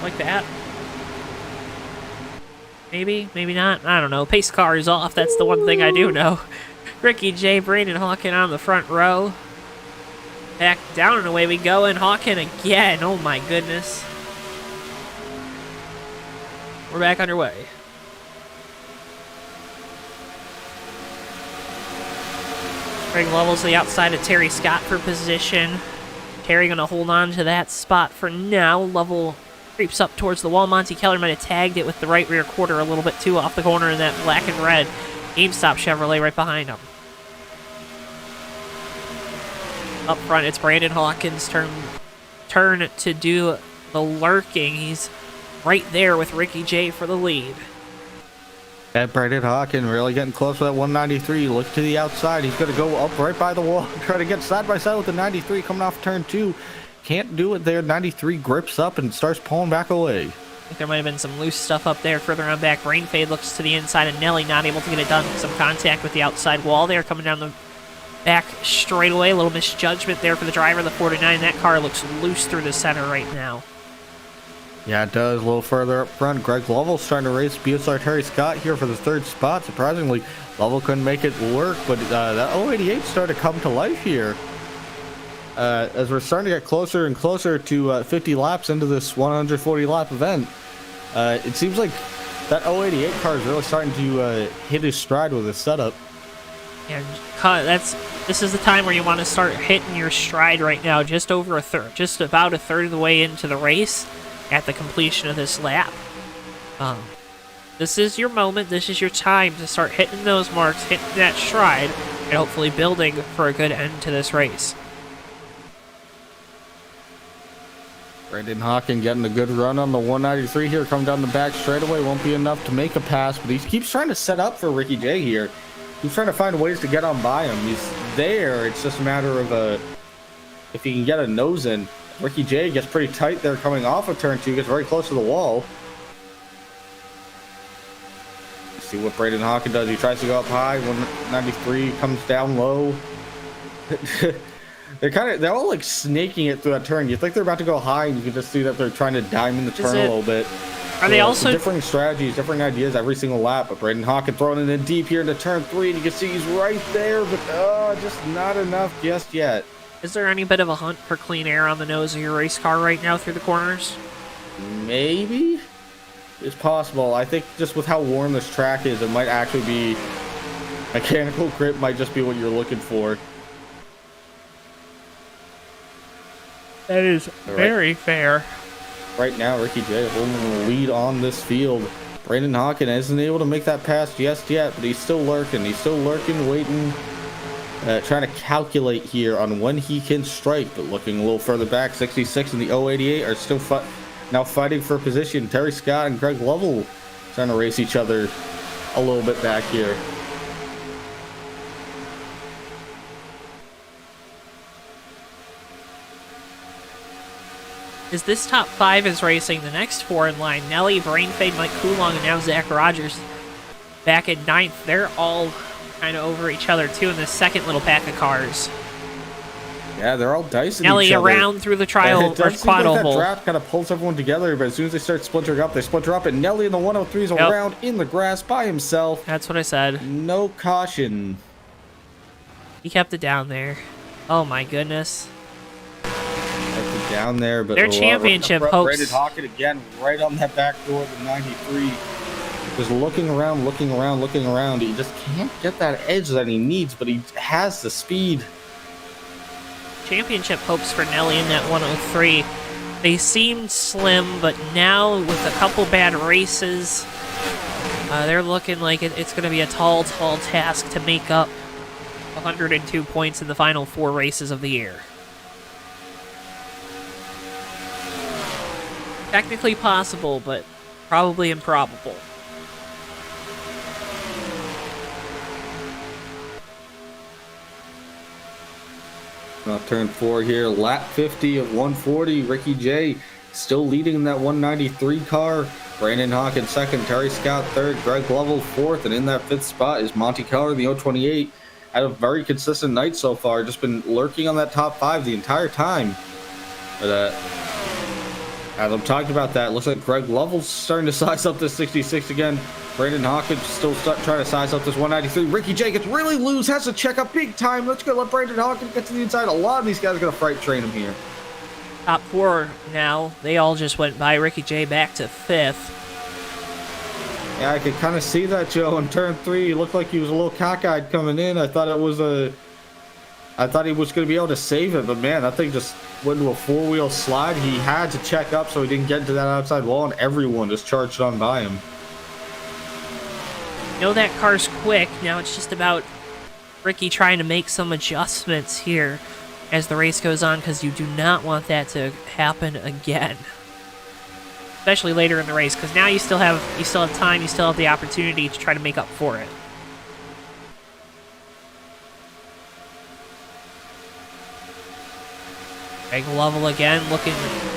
like that. Maybe, maybe not. I don't know. Pace car is off. That's the one thing I do know. Ricky J. Brandon Hawken on the front row. Back down and away we go. And Hawken again. Oh my goodness. We're back underway. Greg Lovell's to the outside of Terry Scott for position. Terry going to hold on to that spot for now. Lovell creeps up towards the wall. Monty Keller might have tagged it with the right rear quarter a little bit too off the corner in that black and red. GameStop Chevrolet right behind him. Up front, it's Brandon Hawkins' turn to do the lurking. He's right there with Ricky J for the lead. And Brandon Hawkin really getting close to that 193. Look to the outside. He's going to go up right by the wall. Try to get side by side with the 93 coming off turn 2. Can't do it there. 93 grips up and starts pulling back away. I think there might have been some loose stuff up there further on back. Rain Fade looks to the inside, and Nelly not able to get it done. Some contact with the outside wall there coming down the back straightaway. A little misjudgment there for the driver of the 49. That car looks loose through the center right now. Yeah, it does. A little further up front. Greg Lovell's trying to race BSR Terry Scott here for the 3rd spot. Surprisingly, Lovell couldn't make it work, but that 088 started to come to life here. As we're starting to get closer and closer to 50 laps into this 140 lap event, it seems like that 088 car is really starting to hit his stride with his setup. And this is the time where you want to start hitting your stride right now, just over a third, just about a third of the way into the race at the completion of this lap. This is your moment, this is your time to start hitting those marks, hitting that stride, and hopefully building for a good end to this race. Brandon Hawkin getting a good run on the 193 here, coming down the back straightaway. Won't be enough to make a pass, but he keeps trying to set up for Ricky J here. He's trying to find ways to get on by him. He's there. It's just a matter of if he can get a nose in. Ricky J gets pretty tight there coming off of turn 2, gets very close to the wall. Let's see what Brandon Hawkin does. He tries to go up high. 193 comes down low. They're all like snaking it through that turn. You think they're about to go high, and you can just see that they're trying to diamond the turn a little bit. Are they also differing strategies, different ideas every single lap? But Brandon Hawkin throwing it in deep here into turn 3, and you can see he's right there, but just not enough just yet. Is there any bit of a hunt for clean air on the nose of your race car right now through the corners? Maybe. It's possible. I think just with how warm this track is, it might actually be mechanical grip might just be what you're looking for. That is very fair. Right now, Ricky J holding the lead on this field. Brandon Hawkin isn't able to make that pass just yet, but he's still lurking. He's still lurking, waiting, trying to calculate here on when he can strike. But looking a little further back, 66 and the 088 are still now fighting for position. Terry Scott and Greg Lovell trying to race each other a little bit back here. As this top 5 is racing, the next 4 in line, Nelly, Brainfade, Mike Coulong, and now Zach Rogers back at 9th. They're all kind of over each other, too, in this second little pack of cars. Yeah, they're all dicing Nelly each other. around through the trial It does seem quad like that oval. draft kind of pulls everyone together, but as soon as they start splintering up, they splinter up, and Nelly in the 103s around in the grass by himself. That's what I said. No caution. He kept it down there. Oh, my goodness. Down there, but their championship right hopes. Brandon Hawkin again, right on that back door of the 93. Just looking around, looking around, looking around. He just can't get that edge that he needs, but he has the speed. Championship hopes for Nelly in that 103. They seemed slim, but now with a couple bad races, they're looking like it's going to be a tall task to make up 102 points in the final 4 races of the year. Technically possible, but probably improbable. Now turn 4 here, lap 50 of 140. Ricky J still leading in that 193 car. Brandon Hawkins second, Terry Scott third, Greg Lovell fourth, and in that 5th spot is Monty Keller, the 028. Had a very consistent night so far, just been lurking on that top 5 the entire time. But as I'm talking about that, looks like Greg Lovell's starting to size up this 66 again. Brandon Hawkins still trying to size up this 193. Ricky J gets really loose, has to check up big time. Let's go let Brandon Hawkins get to the inside. A lot of these guys are going to freight train him here. Top 4 now. They all just went by. Ricky J back to 5th. Yeah, I could kind of see that, Joe. In turn 3, he looked like he was a little cockeyed coming in. I thought he was going to be able to save it, but man, that thing just went into a 4-wheel slide. He had to check up so he didn't get into that outside wall, and everyone just charged on by him. You know that car's quick. Now it's just about Ricky trying to make some adjustments here as the race goes on, because you do not want that to happen again. especially later in the race, because now you still have time, you still have the opportunity to try to make up for it. Greg Lovell again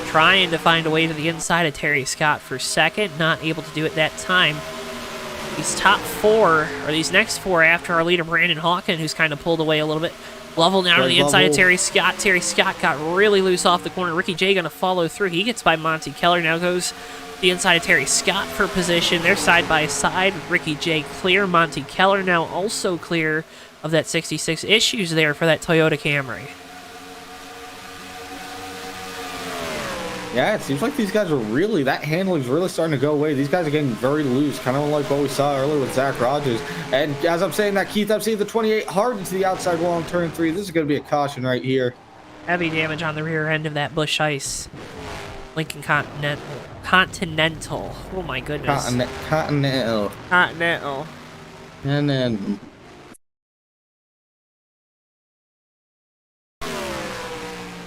trying to find a way to the inside of Terry Scott for second, not able to do it that time. These top four, or these next four after our leader Brandon Hawken, who's kind of pulled away a little bit. Lovell now to the inside of Terry Scott. Terry Scott got really loose off the corner. Ricky J going to follow through. He gets by Monty Keller. Now goes the inside of Terry Scott for position. They're side by side. Ricky J clear. Monty Keller now also clear of that 66. Issues there for that Toyota Camry. Yeah, it seems like these guys are really, that handling's really starting to go away. These guys are getting very loose, kind of like what we saw earlier with Zach Rogers. And as I'm saying that, Keith, I'm seeing the 28 hard into the outside wall in turn 3. This is going to be a caution right here. Heavy damage on the rear end of that Busch Ice Lincoln Continental. Oh my goodness. Continental. And then...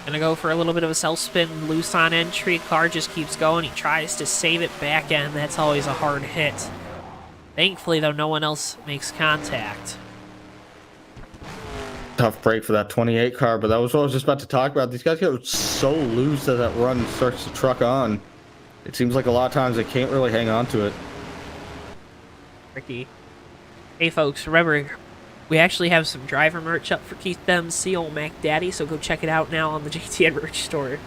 Gonna go for a little bit of a self-spin, loose on entry. Car just keeps going. He tries to save it back end. That's always a hard hit. Thankfully, though, no one else makes contact. Tough break for that 28 car, but that was what I was just about to talk about. These guys get so loose as that run starts to truck on. It seems like a lot of times they can't really hang on to it. Ricky. Hey, folks, remember, we actually have some driver merch up for Keith Dempsey, old Mac Daddy, so go check it out now on the JTN merch store,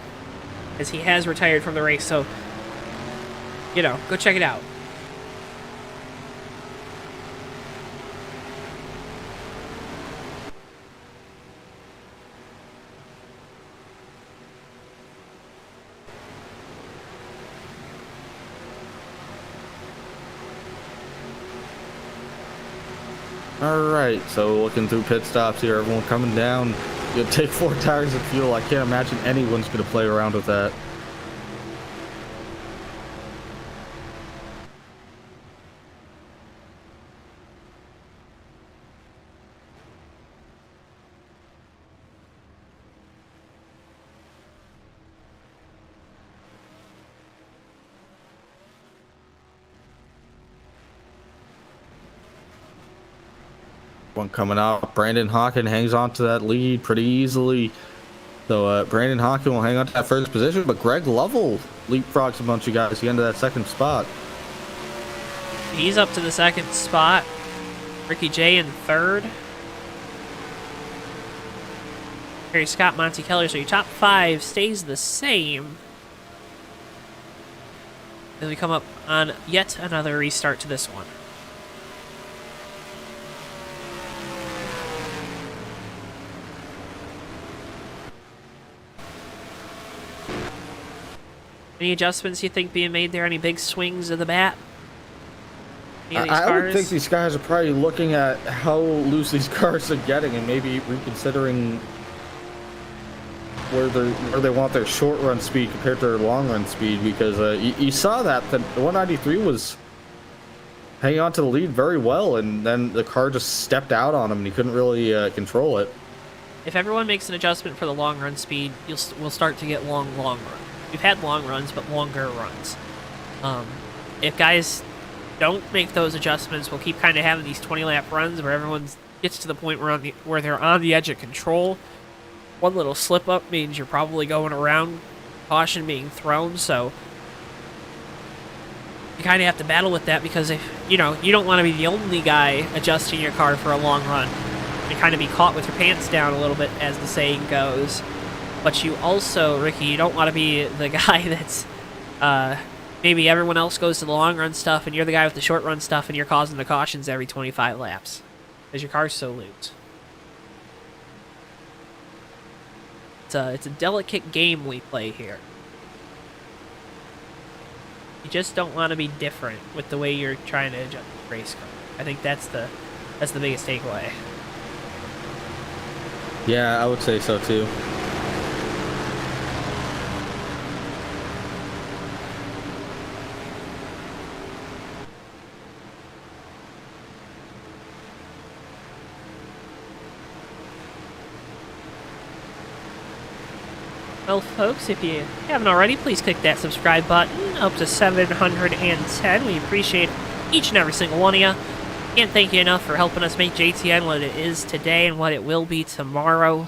as he has retired from the race, so, you know, go check it out. Alright, so looking through pit stops here, everyone coming down. You'll take 4 tires of fuel. I can't imagine anyone's going to play around with that. One coming out. Brandon Hawken hangs on to that lead pretty easily. So Brandon Hawken will hang on to that first position, but Greg Lovell leapfrogs a bunch of guys at the end of that second spot. He's up to the second spot. Ricky J in third. Harry Scott, Monty Keller, so your top 5 stays the same. As we come up on yet another restart to this one. Any adjustments you think being made there? Any big swings of the bat? I would think these guys are probably looking at how loose these cars are getting and maybe reconsidering where they want their short run speed compared to their long run speed, because you saw that the 193 was hanging on to the lead very well, and then the car just stepped out on him and he couldn't really control it. If everyone makes an adjustment for the long run speed, we'll start to get long runs. We've had long runs, but longer runs. If guys don't make those adjustments, we'll keep kind of having these 20-lap runs where everyone gets to the point where they're on the edge of control. One little slip-up means you're probably going around, caution being thrown, so you kind of have to battle with that, because if you don't want to be the only guy adjusting your car for a long run. You kind of be caught with your pants down a little bit, as the saying goes. But you also, Ricky, you don't want to be the guy that's, maybe everyone else goes to the long run stuff and you're the guy with the short run stuff and you're causing the cautions every 25 laps. Because your car's so loose. It's a delicate game we play here. You just don't want to be different with the way you're trying to adjust the race car. I think that's the biggest takeaway. Yeah, I would say so too. Well, folks, if you haven't already, please click that subscribe button. Up to 710. We appreciate each and every single one of you. Can't thank you enough for helping us make JTN what it is today and what it will be tomorrow.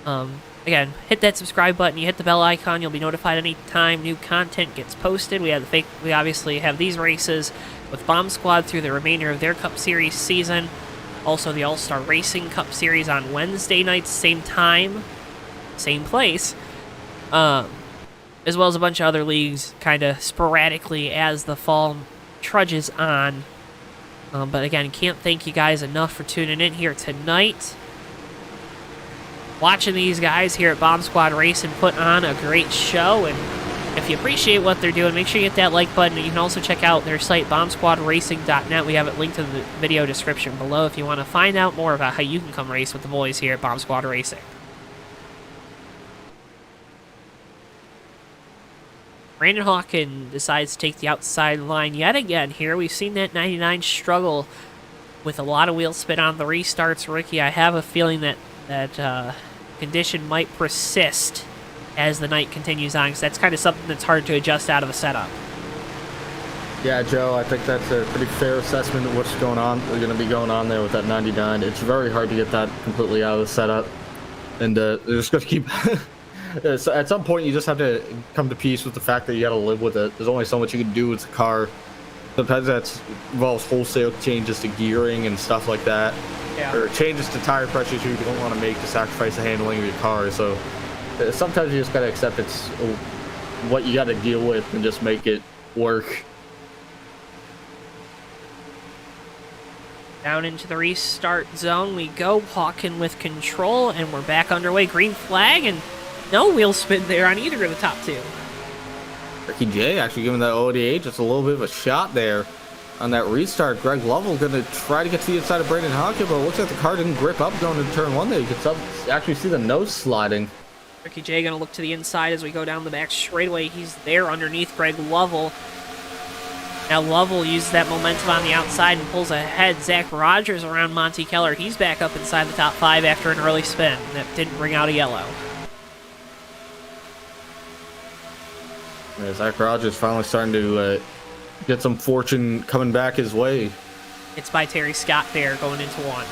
Again, hit that subscribe button. You hit the bell icon. You'll be notified anytime new content gets posted. We obviously have these races with Bomb Squad through the remainder of their Cup Series season. Also, the All-Star Racing Cup Series on Wednesday nights, same time, same place. As well as a bunch of other leagues kind of sporadically as the fall trudges on. But again, can't thank you guys enough for tuning in here tonight. Watching these guys here at Bomb Squad Racing put on a great show. And if you appreciate what they're doing, make sure you hit that like button. You can also check out their site, bombsquadracing.net. We have it linked in the video description below if you want to find out more about how you can come race with the boys here at Bomb Squad Racing. Brandon Hawken decides to take the outside line yet again here. We've seen that 99 struggle with a lot of wheel spin on the restarts. Ricky, I have a feeling that condition might persist as the night continues on, because that's kind of something that's hard to adjust out of a setup. Yeah, Joe, I think that's a pretty fair assessment of what's going to be going on there with that 99. It's very hard to get that completely out of the setup. And they're just going to keep... So at some point, you just have to come to peace with the fact that you got to live with it. There's only so much you can do with the car. Sometimes that involves wholesale changes to gearing and stuff like that. Yeah. Or changes to tire pressures you don't want to make to sacrifice the handling of your car. So sometimes you just got to accept it's what you got to deal with and just make it work. Down into the restart zone we go. Hawken with control, and we're back underway. Green flag, and no wheel spin there on either of the top two. Ricky J actually giving that ODA just a little bit of a shot there on that restart. Greg Lovell going to try to get to the inside of Brandon Hawken, but it looks like the car didn't grip up going into turn one there. You can actually see the nose sliding. Ricky J going to look to the inside as we go down the back straightaway. He's there underneath Greg Lovell. Now Lovell uses that momentum on the outside and pulls ahead. Zach Rogers around Monty Keller. He's back up inside the top five after an early spin that didn't bring out a yellow. Yeah, Zach Rogers finally starting to get some fortune coming back his way. It's by Terry Scott there going into one.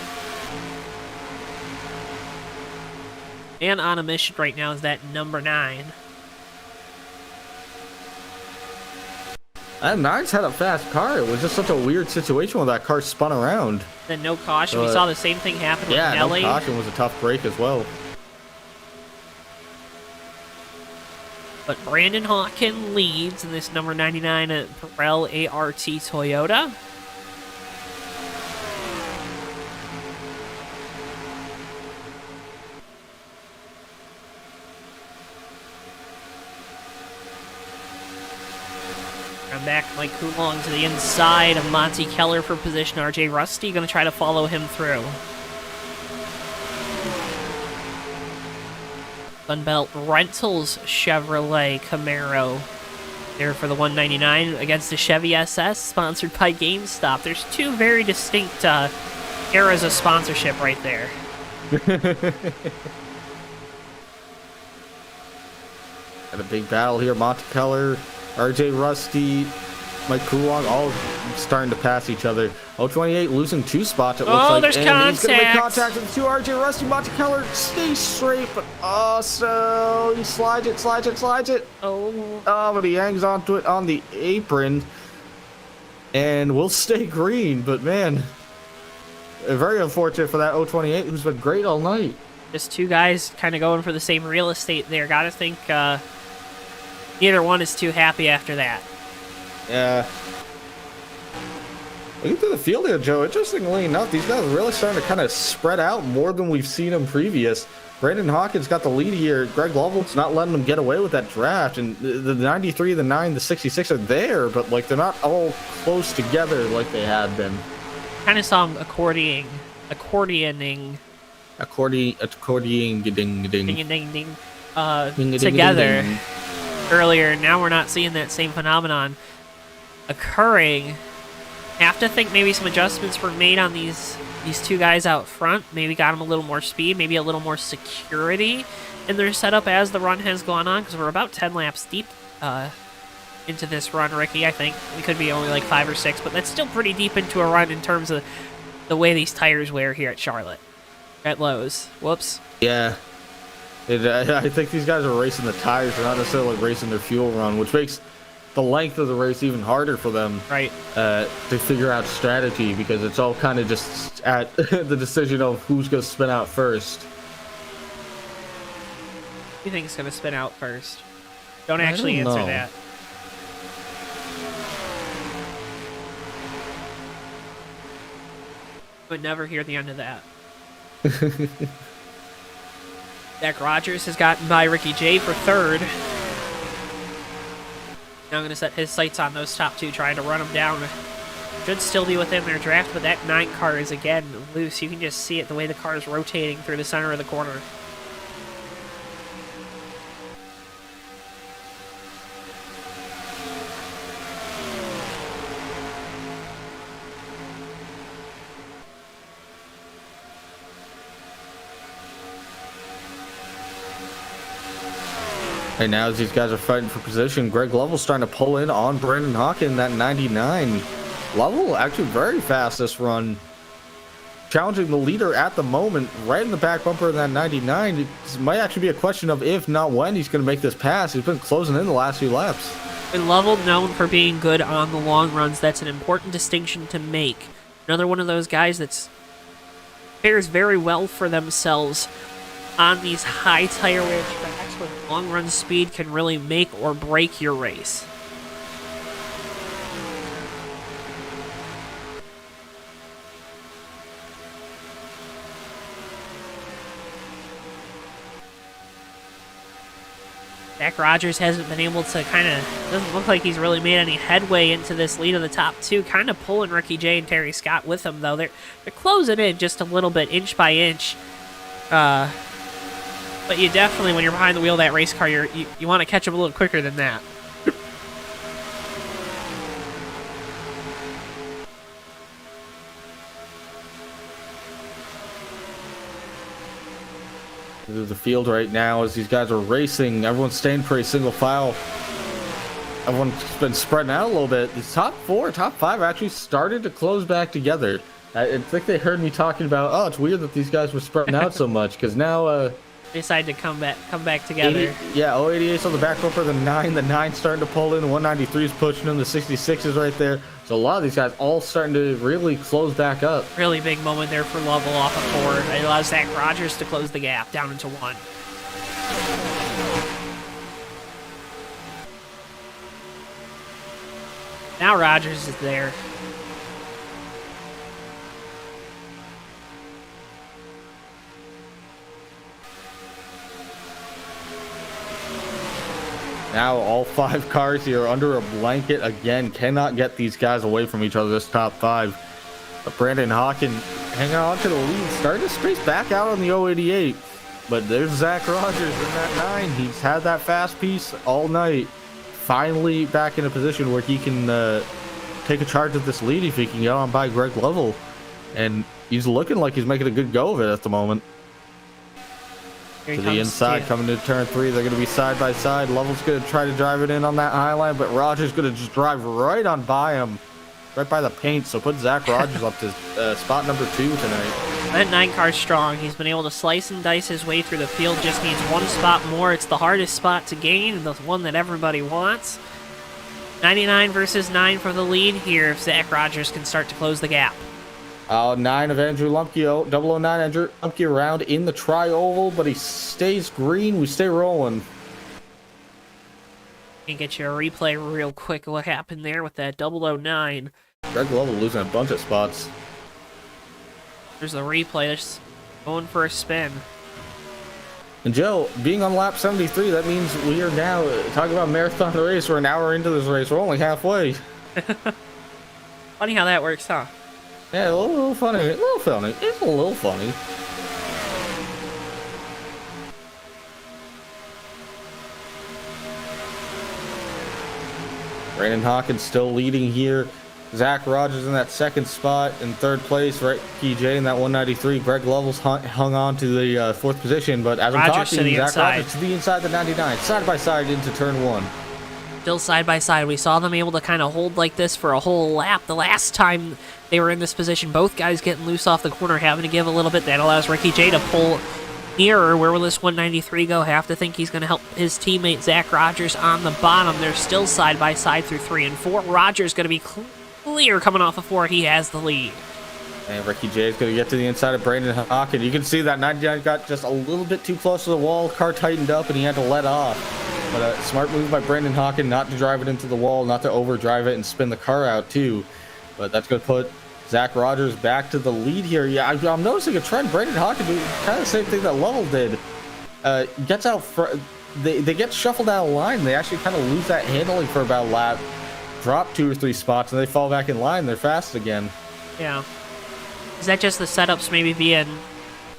And on a mission right now is that number 9. That 9's had a fast car. It was just such a weird situation when that car spun around. Then no caution. We saw the same thing happen with Nelly. Yeah, no caution was a tough break as well. But Brandon Hawken leads in this number 99 at Perel ART Toyota. I'm back Mike Coulong to the inside of Monty Keller for position. RJ Rusty going to try to follow him through. Sunbelt Rentals Chevrolet Camaro there for the 199 against the Chevy SS, sponsored by GameStop. There's two very distinct eras of sponsorship right there. Got a big battle here. Monty Keller, RJ Rusty, Mike Coulong, all starting to pass each other. 028 losing 2 spots, it looks like. There's contact. He's going to make contact with 2. RJ Rusty, Monty Keller stays straight, but so he slides it. Oh, but he hangs onto it on the apron. And we'll stay green, but man, very unfortunate for that 028 who's been great all night. Just two guys kind of going for the same real estate there. Gotta think neither one is too happy after that. Yeah. Looking through the field here, Joe, interestingly enough, these guys are really starting to kind of spread out more than we've seen them previous. Brandon Hawken's got the lead here. Greg Lovell's not letting them get away with that draft. And the 93, the 9, the 66 are there, but like they're not all close together like they had been. Kind of saw them accordioning. Together earlier. Now we're not seeing that same phenomenon occurring. Have to think maybe some adjustments were made on these two guys out front. Maybe got them a little more speed, maybe a little more security in their setup as the run has gone on, because we're about 10 laps deep into this run, Ricky. I think we could be only like 5 or 6, but that's still pretty deep into a run in terms of the way these tires wear here at Charlotte, at Lowe's. Whoops. Yeah. I think these guys are racing the tires, they're not necessarily racing their fuel run, which makes the length of the race even harder for them, Right. To figure out strategy, because it's all kind of just at the decision of who's going to spin out first. Who do you think is going to spin out first? Don't actually answer that. Would never hear the end of that. Zach Rogers has gotten by Ricky J for third. Now going to set his sights on those top two, trying to run them down. Should still be within their draft, but that 9 car is again loose. You can just see it the way the car is rotating through the center of the corner. Right now, as these guys are fighting for position, Greg Lovell's trying to pull in on Brandon Hawken, that 99. Lovell actually very fast this run, challenging the leader at the moment, right in the back bumper of that 99. It might actually be a question of if, not when, he's going to make this pass. He's been closing in the last few laps. And Lovell known for being good on the long runs. That's an important distinction to make. Another one of those guys that's fares very well for themselves on these high tire wear tracks where long run speed can really make or break your race. Zach Rogers hasn't been able to doesn't look like he's really made any headway into this lead of the top two, kind of pulling Ricky J and Terry Scott with him, though. They're closing in just a little bit, inch by inch. But you definitely, when you're behind the wheel of that race car, you want to catch them a little quicker than that. This is the field right now as these guys are racing. Everyone's staying pretty single file. Everyone's been spreading out a little bit. The top 4, top 5 actually started to close back together. I think they heard me talking about, oh, it's weird that these guys were spreading out so much, because now they decided to come back together. 088's on the back bumper, the 9 starting to pull in, the 193 is pushing in, the 66 is right there. So a lot of these guys all starting to really close back up. Really big moment there for Lovell off of 4. It allows Zach Rogers to close the gap down into 1. Now Rogers is there. Now all 5 cars here are under a blanket again. Cannot get these guys away from each other, this top 5. But Brandon Hawken hanging on to the lead, starting to space back out on the 088. But there's Zach Rogers in that 9. He's had that fast piece all night. Finally back in a position where he can take a charge of this lead if he can get on by Greg Lovell. And he's looking like he's making a good go of it at the moment. To the inside, coming to turn 3, they're going to be side by side. Lovell's going to try to drive it in on that high line, but Rogers going to just drive right on by him, right by the paint. So put Zach Rogers up to spot number 2 tonight. That 9 car's strong. He's been able to slice and dice his way through the field. Just needs 1 spot more. It's the hardest spot to gain, and the one that everybody wants. 99 versus 9 for the lead here if Zach Rogers can start to close the gap. 9 of Andrew Lumpke, 009 Andrew Lumpke around in the tri-oval, but he stays green. We stay rolling. Can get you a replay real quick of what happened there with that 009. Greg Lovell losing a bunch of spots. There's the replay. Just going for a spin. And Joe, being on lap 73, that means we are now talking about marathon race. We're an hour into this race. We're only halfway. Funny how that works, huh? Yeah, a little funny. A little funny. It's a little funny. Brandon Hawkins still leading here. Zach Rogers in that second spot. In third place, Ricky J in that 193. Greg Lovell's hung on to the fourth position, but as I'm Rogers to talking, the Zach inside. Rogers to the inside the 99, side by side into turn one. Still side by side. We saw them able to kind of hold like this for a whole lap. The last time they were in this position, both guys getting loose off the corner, having to give a little bit. That allows Ricky J to pull nearer. Where will this 193 go? Have to think he's going to help his teammate Zach Rogers on the bottom. They're still side by side through 3 and 4. Rogers going to be clear coming off of 4. He has the lead. And Ricky J is going to get to the inside of Brandon Hawkins. You can see that 99 got just a little bit too close to the wall. Car tightened up and he had to let off. But a smart move by Brandon Hawkins not to drive it into the wall, not to overdrive it and spin the car out too. But that's going to put Zach Rogers back to the lead here. Yeah, I'm noticing a trend. Brandon Hawkins do kind of the same thing that Lovell did. Gets out front. They get shuffled out of line. They actually kind of lose that handling for about a lap, drop 2 or 3 spots, and they fall back in line. They're fast again. Yeah. Is that just the setups maybe being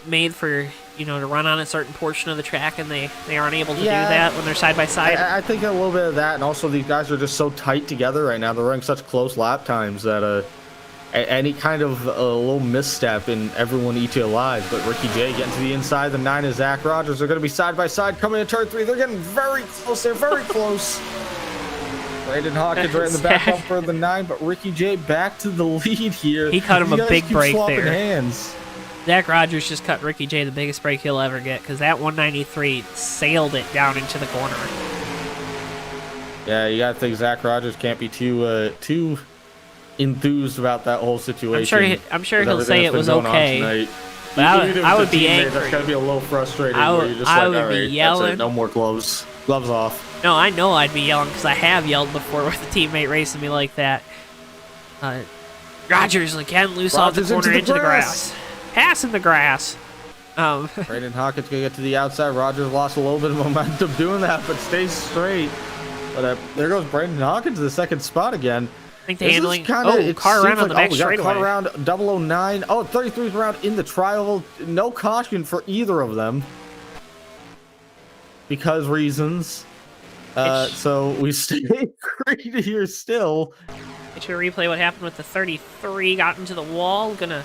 made for, you know, to run on a certain portion of the track and they aren't able to do that when they're side by side? I think a little bit of that, and also these guys are just so tight together right now. They're running such close lap times that any kind of a little misstep and everyone eats you alive. But Ricky J getting to the inside. The 9 is Zach Rogers. They're going to be side by side coming into turn 3. They're getting very close. They're very close. Brandon Hawkins right in the back bumper of the 9, but Ricky J back to the lead here. He cut him a big break there. Hands. Zach Rogers just cut Ricky J the biggest break he'll ever get because that 193 sailed it down into the corner. Yeah, you got to think Zach Rogers can't be too enthused about that whole situation. I'm sure he'll say it was okay. But I would be angry. That's gotta be a little frustrating. I where you're just I like, would all right, be yelling. that's it, no more gloves. Gloves off. No, I know I'd be yelling because I have yelled before with a teammate racing me like that. Rogers again loose off the corner into the grass. Passing the grass. Brandon Hawkins gonna get to the outside. Rogers lost a little bit of momentum doing that, but stays straight. But there goes Brandon Hawkins to the second spot again. I think the handling. Car around on the back straightaway. Car around 009. Oh, 33's round in the trial. No caution for either of them. Because reasons. So we stay green here still. Get you to replay what happened with the 33. Got into the wall. Gonna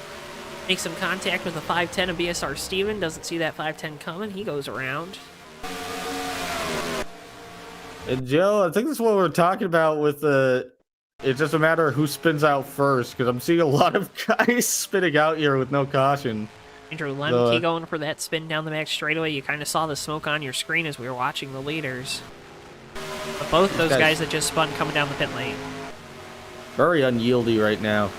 make some contact with the 510 of BSR Steven. Doesn't see that 510 coming. He goes around. And Joe, I think this is what we're talking about with the... It's just a matter of who spins out first, because I'm seeing a lot of guys spinning out here with no caution. Andrew Lemke going for that spin down the back straightaway. You kind of saw the smoke on your screen as we were watching the leaders. But both those guys that just spun coming down the pit lane. Very unyieldy right now.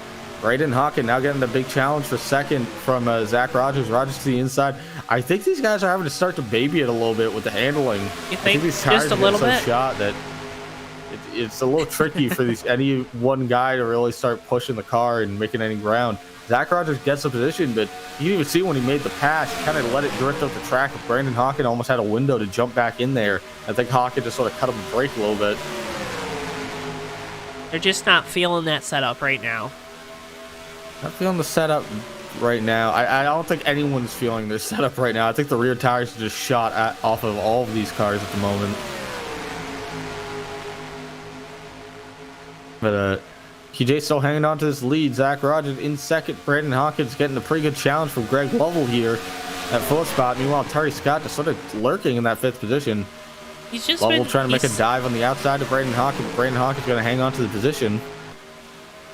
Brandon Hawkins now getting the big challenge for second from Zach Rogers. Rogers to the inside. I think these guys are having to start to baby it a little bit with the handling. You think these tires just a little so bit? Shot that it's a little tricky for any one guy to really start pushing the car and making any ground. Zach Rogers gets the position, but you can even see when he made the pass, he kind of let it drift up the track. Brandon Hawkins almost had a window to jump back in there. I think Hawkins just sort of cut him a break a little bit. They're just not feeling that setup right now. Not feeling the setup right now. I don't think anyone's feeling this setup right now. I think the rear tires are just shot off of all of these cars at the moment. But KJ still hanging on to this lead. Zach Rogers in second. Brandon Hawkins getting a pretty good challenge from Greg Lovell here at fourth spot. Meanwhile, Terry Scott just sort of lurking in that fifth position. He's just Lovell trying to make a dive on the outside of Brandon Hawkins. Brandon Hawkins going to hang on to the position.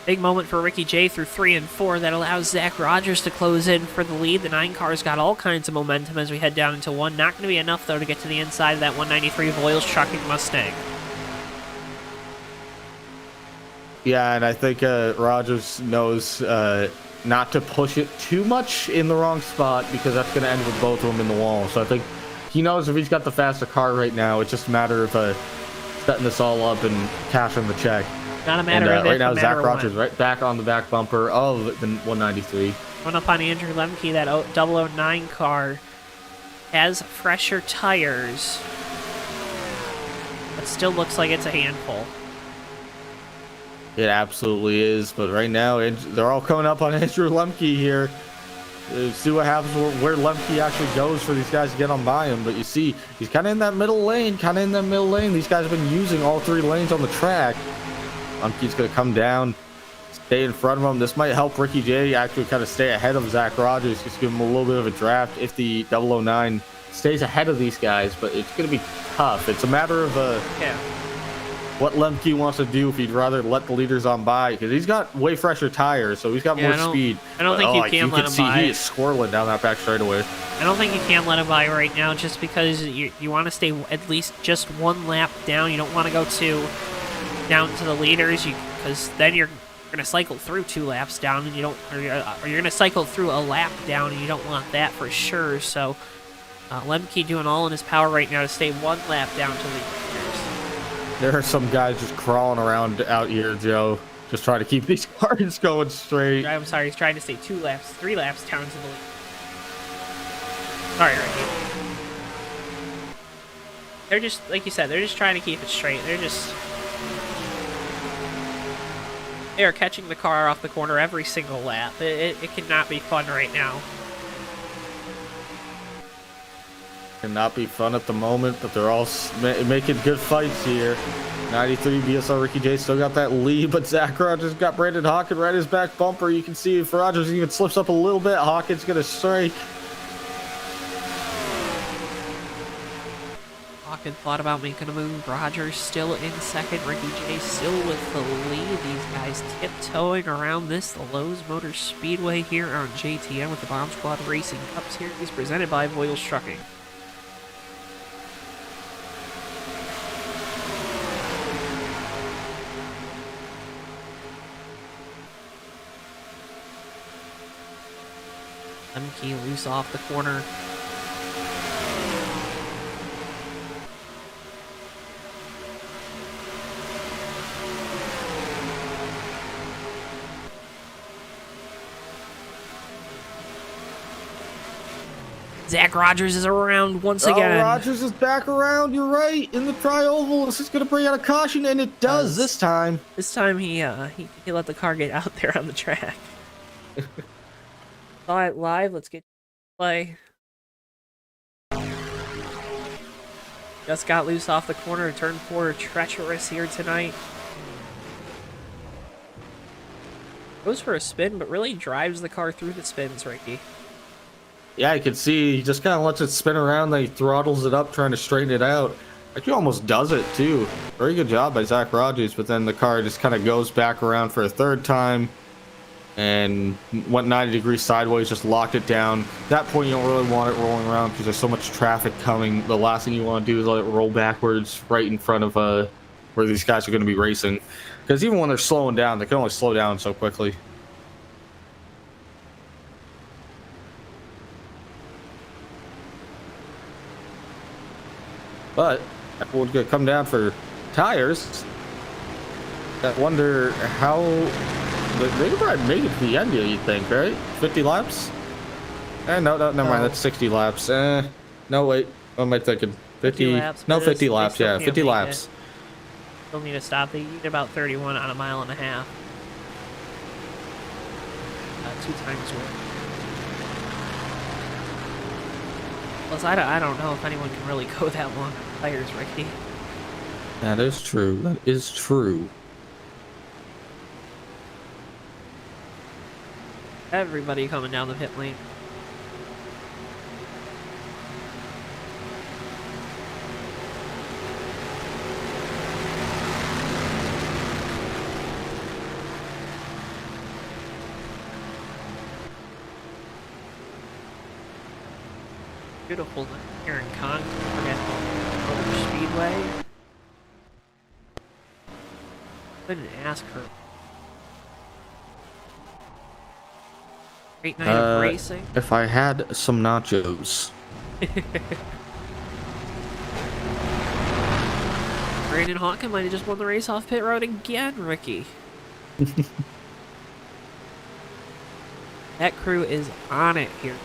Big moment for Ricky J through 3 and 4 that allows Zach Rogers to close in for the lead. The 9 car's got all kinds of momentum as we head down into 1. Not going to be enough, though, to get to the inside of that 193 Voiles trucking Mustang. Yeah, and I think Rogers knows not to push it too much in the wrong spot because that's going to end with both of them in the wall. So I think he knows if he's got the faster car right now, it's just a matter of setting this all up and cashing the check. Not a matter of right now, Zach when. Rogers right back on the back bumper of the 193. Going up on Andrew Lemke, that 009 car has fresher tires, but still looks like it's a handful. It absolutely is, but right now they're all coming up on Andrew Lemke here. See what happens where Lemke actually goes for these guys to get on by him. But you see, he's kind of in that middle lane, These guys have been using all 3 lanes on the track. Lemke's going to come down stay in front of him. This might help Ricky J actually kind of stay ahead of Zach Rogers, just give him a little bit of a draft if the 009 stays ahead of these guys, but it's going to be tough. It's a matter of what Lemke wants to do, if he'd rather let the leaders on by, because he's got way fresher tires, so he's got more speed. I don't think you can let him by. He is swirling down that back straightaway. I don't think you can let him by right now, just because you want to stay at least just one lap down. You don't want to go down to the leaders, because then you're going to cycle through 2 laps down, and you're going to cycle through a lap down, and you don't want that for sure. So Lemke doing all in his power right now to stay 1 lap down to the leaders. There are some guys just crawling around out here, Joe, just trying to keep these cars going straight. I'm sorry, he's trying to stay 3 laps down to the lead. Sorry, Ricky. They're just, like you said, they're just trying to keep it straight. They are catching the car off the corner every single lap. It cannot be fun right now. Cannot be fun at the moment, but they're all making good fights here. 93 BSR Ricky J still got that lead, but Zach Rogers got Brandon Hawkins right his back bumper. You can see if Rogers even slips up a little bit, Hawkins gonna strike. Hawkins thought about making a move. Rogers still in second. Ricky J still with the lead. These guys tiptoeing around this. The Lowe's Motor Speedway here on JTN with the Bomb Squad Racing Cup Series presented by Voiles Trucking. Lemke loose off the corner. Zach Rogers is around once again. Rogers is back around. You're right. In the tri-oval, this is going to bring out a caution, and it does this time. This time he let the car get out there on the track. Saw it live. Let's get play. Just got loose off the corner. Turn 4 treacherous here tonight. Goes for a spin, but really drives the car through the spins, Ricky. Yeah, you can see he just kind of lets it spin around, then he throttles it up, trying to straighten it out. Actually, almost does it too. Very good job by Zach Rogers, but then the car just kind of goes back around for a 3rd time and went 90 degrees sideways, just locked it down. At that point, you don't really want it rolling around because there's so much traffic coming. The last thing you want to do is let it roll backwards right in front of where these guys are going to be racing. Because even when they're slowing down, they can only slow down so quickly. But we're going to come down for tires. I wonder how they could probably make it to the end, you'd think, right? 50 laps? No, never mind. That's 60 laps. No, wait. What am I thinking? 50 laps. No, 50 laps. Yeah, 50 laps. Still need to stop. They need about 31 on a mile and a half. 2 times worth. Plus, I don't know if anyone can really go that long on tires, Ricky. That is true. That is true. Everybody coming down the pit lane. Beautiful night here in Con. Forget Motor Speedway. Couldn't ask her. Great night of racing. If I had some nachos. Brandon Hawkins might have just won the race off pit road again, Ricky. That crew is on it here.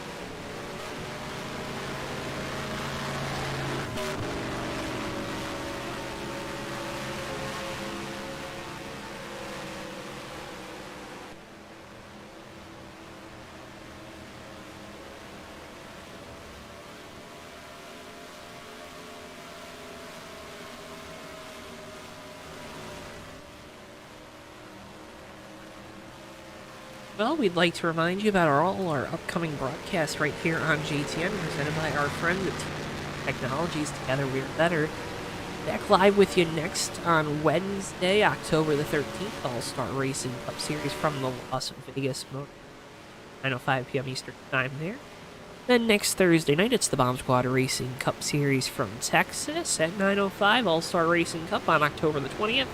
Well, we'd like to remind you about all our upcoming broadcasts right here on JTN, presented by our friends at Technologies. Together we are better. Back live with you next on Wednesday, October the 13th, All-Star Racing Cup Series from the Las Vegas Motor. 9:05 p.m. Eastern Time there. Then next Thursday night, it's the Bomb Squad Racing Cup Series from Texas at 9:05. All-Star Racing Cup on October the 20th.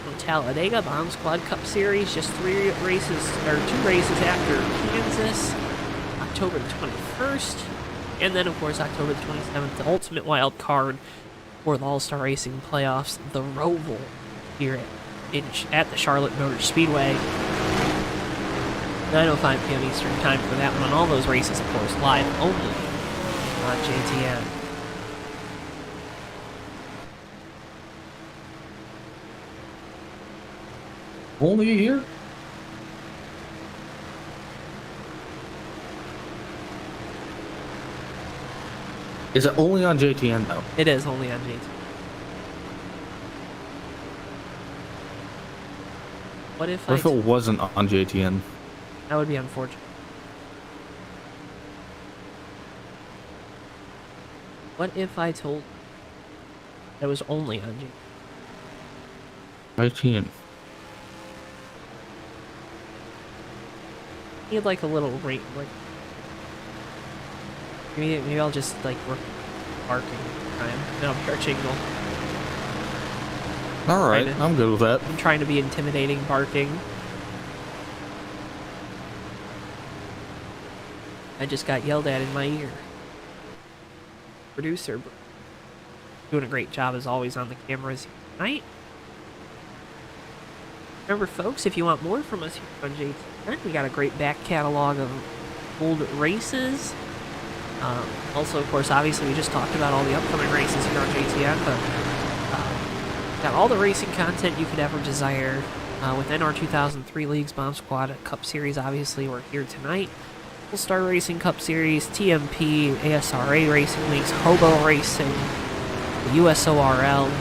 From Talladega, Bomb Squad Cup Series, just 2 races after Kansas, October the 21st. And then, of course, October the 27th, the ultimate wild card for the All-Star Racing Playoffs, the Roval, here at the Charlotte Motor Speedway. 9:05 p.m. Eastern Time for that one. All those races, of course, live only on JTN. Only here? Is it only on JTN though? It is only on JTN. What if What if it wasn't on JTN? That would be unfortunate. What if I told that it was only on JTN? JTN. Need like a little rate, like maybe I'll just like work barking time. No, our jingle. All right, I'm good with that. I'm trying to be intimidating, barking. I just got yelled at in my ear. Producer doing a great job as always on the cameras tonight. Remember, folks, if you want more from us here on JTN, we got a great back catalog of old races. Also, of course, obviously, we just talked about all the upcoming races here on JTN, but got all the racing content you could ever desire within our 2003 Leagues, Bomb Squad Cup Series. Obviously, we're here tonight. All-Star Racing Cup Series, TMP, ASRA Racing Leagues, Hobo Racing, the USORL,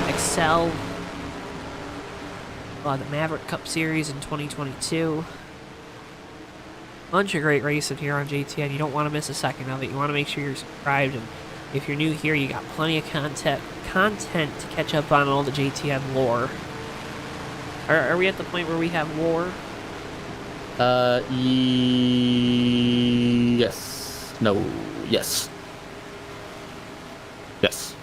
Excel, the Maverick Cup Series in 2022. Bunch of great racing here on JTN. You don't want to miss a second of it. You want to make sure you're subscribed, and if you're new here, you got plenty of content to catch up on all the JTN lore. Are we at the point where we have lore? Yes. No. Yes. Yes.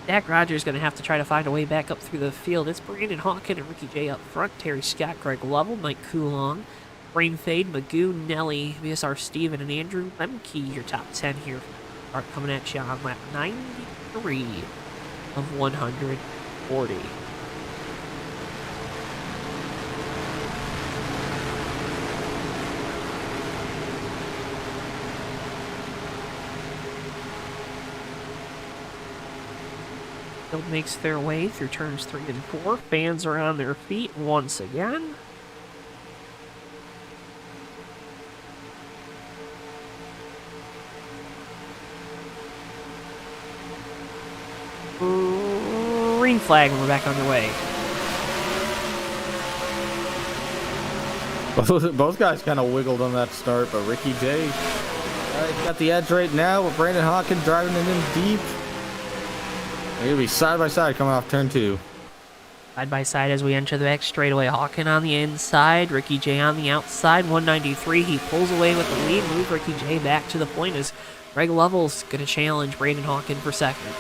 Dak Rogers going to have to try to find a way back up through the field. It's Brandon Hawkin and Ricky J up front. Terry Scott, Greg Lovell, Mike Coulon, Brain Fade, Magoo, Nelly, BSR Steven, and Andrew Lemke. Your top 10 here are coming at you on lap 93 of 140. Field makes their way through turns 3 and 4. Fans are on their feet once again. Green flag, and we're back underway. Both guys kind of wiggled on that start, but Ricky J got the edge right now with Brandon Hawkins driving it in deep. They're going to be side by side coming off turn 2. Side by side as we enter the back straightaway. Hawkin on the inside, Ricky J on the outside. 193, he pulls away with the lead. Move Ricky J back to the point as Greg Lovell's going to challenge Brandon Hawkin for second.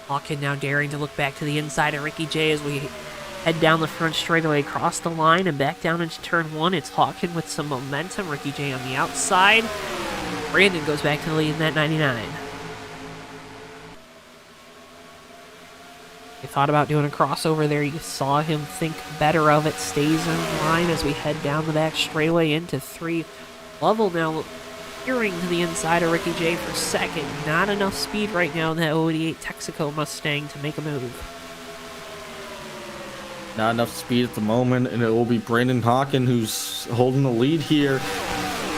Hawkin now daring to look back to the inside of Ricky J as we head down the front straightaway, across the line, and back down into turn 1. It's Hawkin with some momentum. Ricky J on the outside. Brandon goes back to the lead in that 99. They thought about doing a crossover there. You saw him think better of it. Stays in line as we head down the back straightaway into 3. Lovell now veering to the inside of Ricky J for second. Not enough speed right now in that 088 Texaco Mustang to make a move. Not enough speed at the moment, and it will be Brandon Hawkin who's holding the lead here,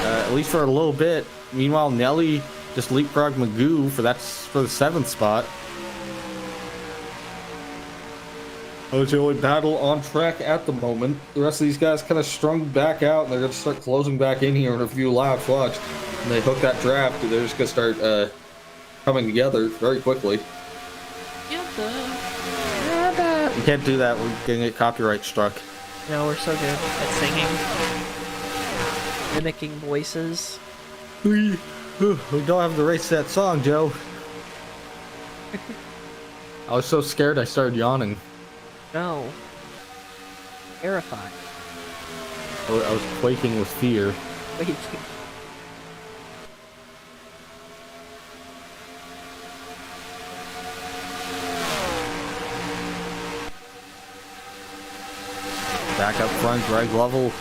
at least for a little bit. Meanwhile, Nelly just leapfrogged Magoo for the 7th spot. That was the only battle on track at the moment. The rest of these guys kind of strung back out, and they're going to start closing back in here in a few laps. Watch. And they hook that draft, they're just going to start coming together very quickly. You can't do that. We're going to get copyright struck. No, we're so good at singing. Mimicking voices. We don't have to race that song, Joe. I was so scared I started yawning. No. Terrified. I was quaking with fear. Wait. Back up front, Greg Lovell,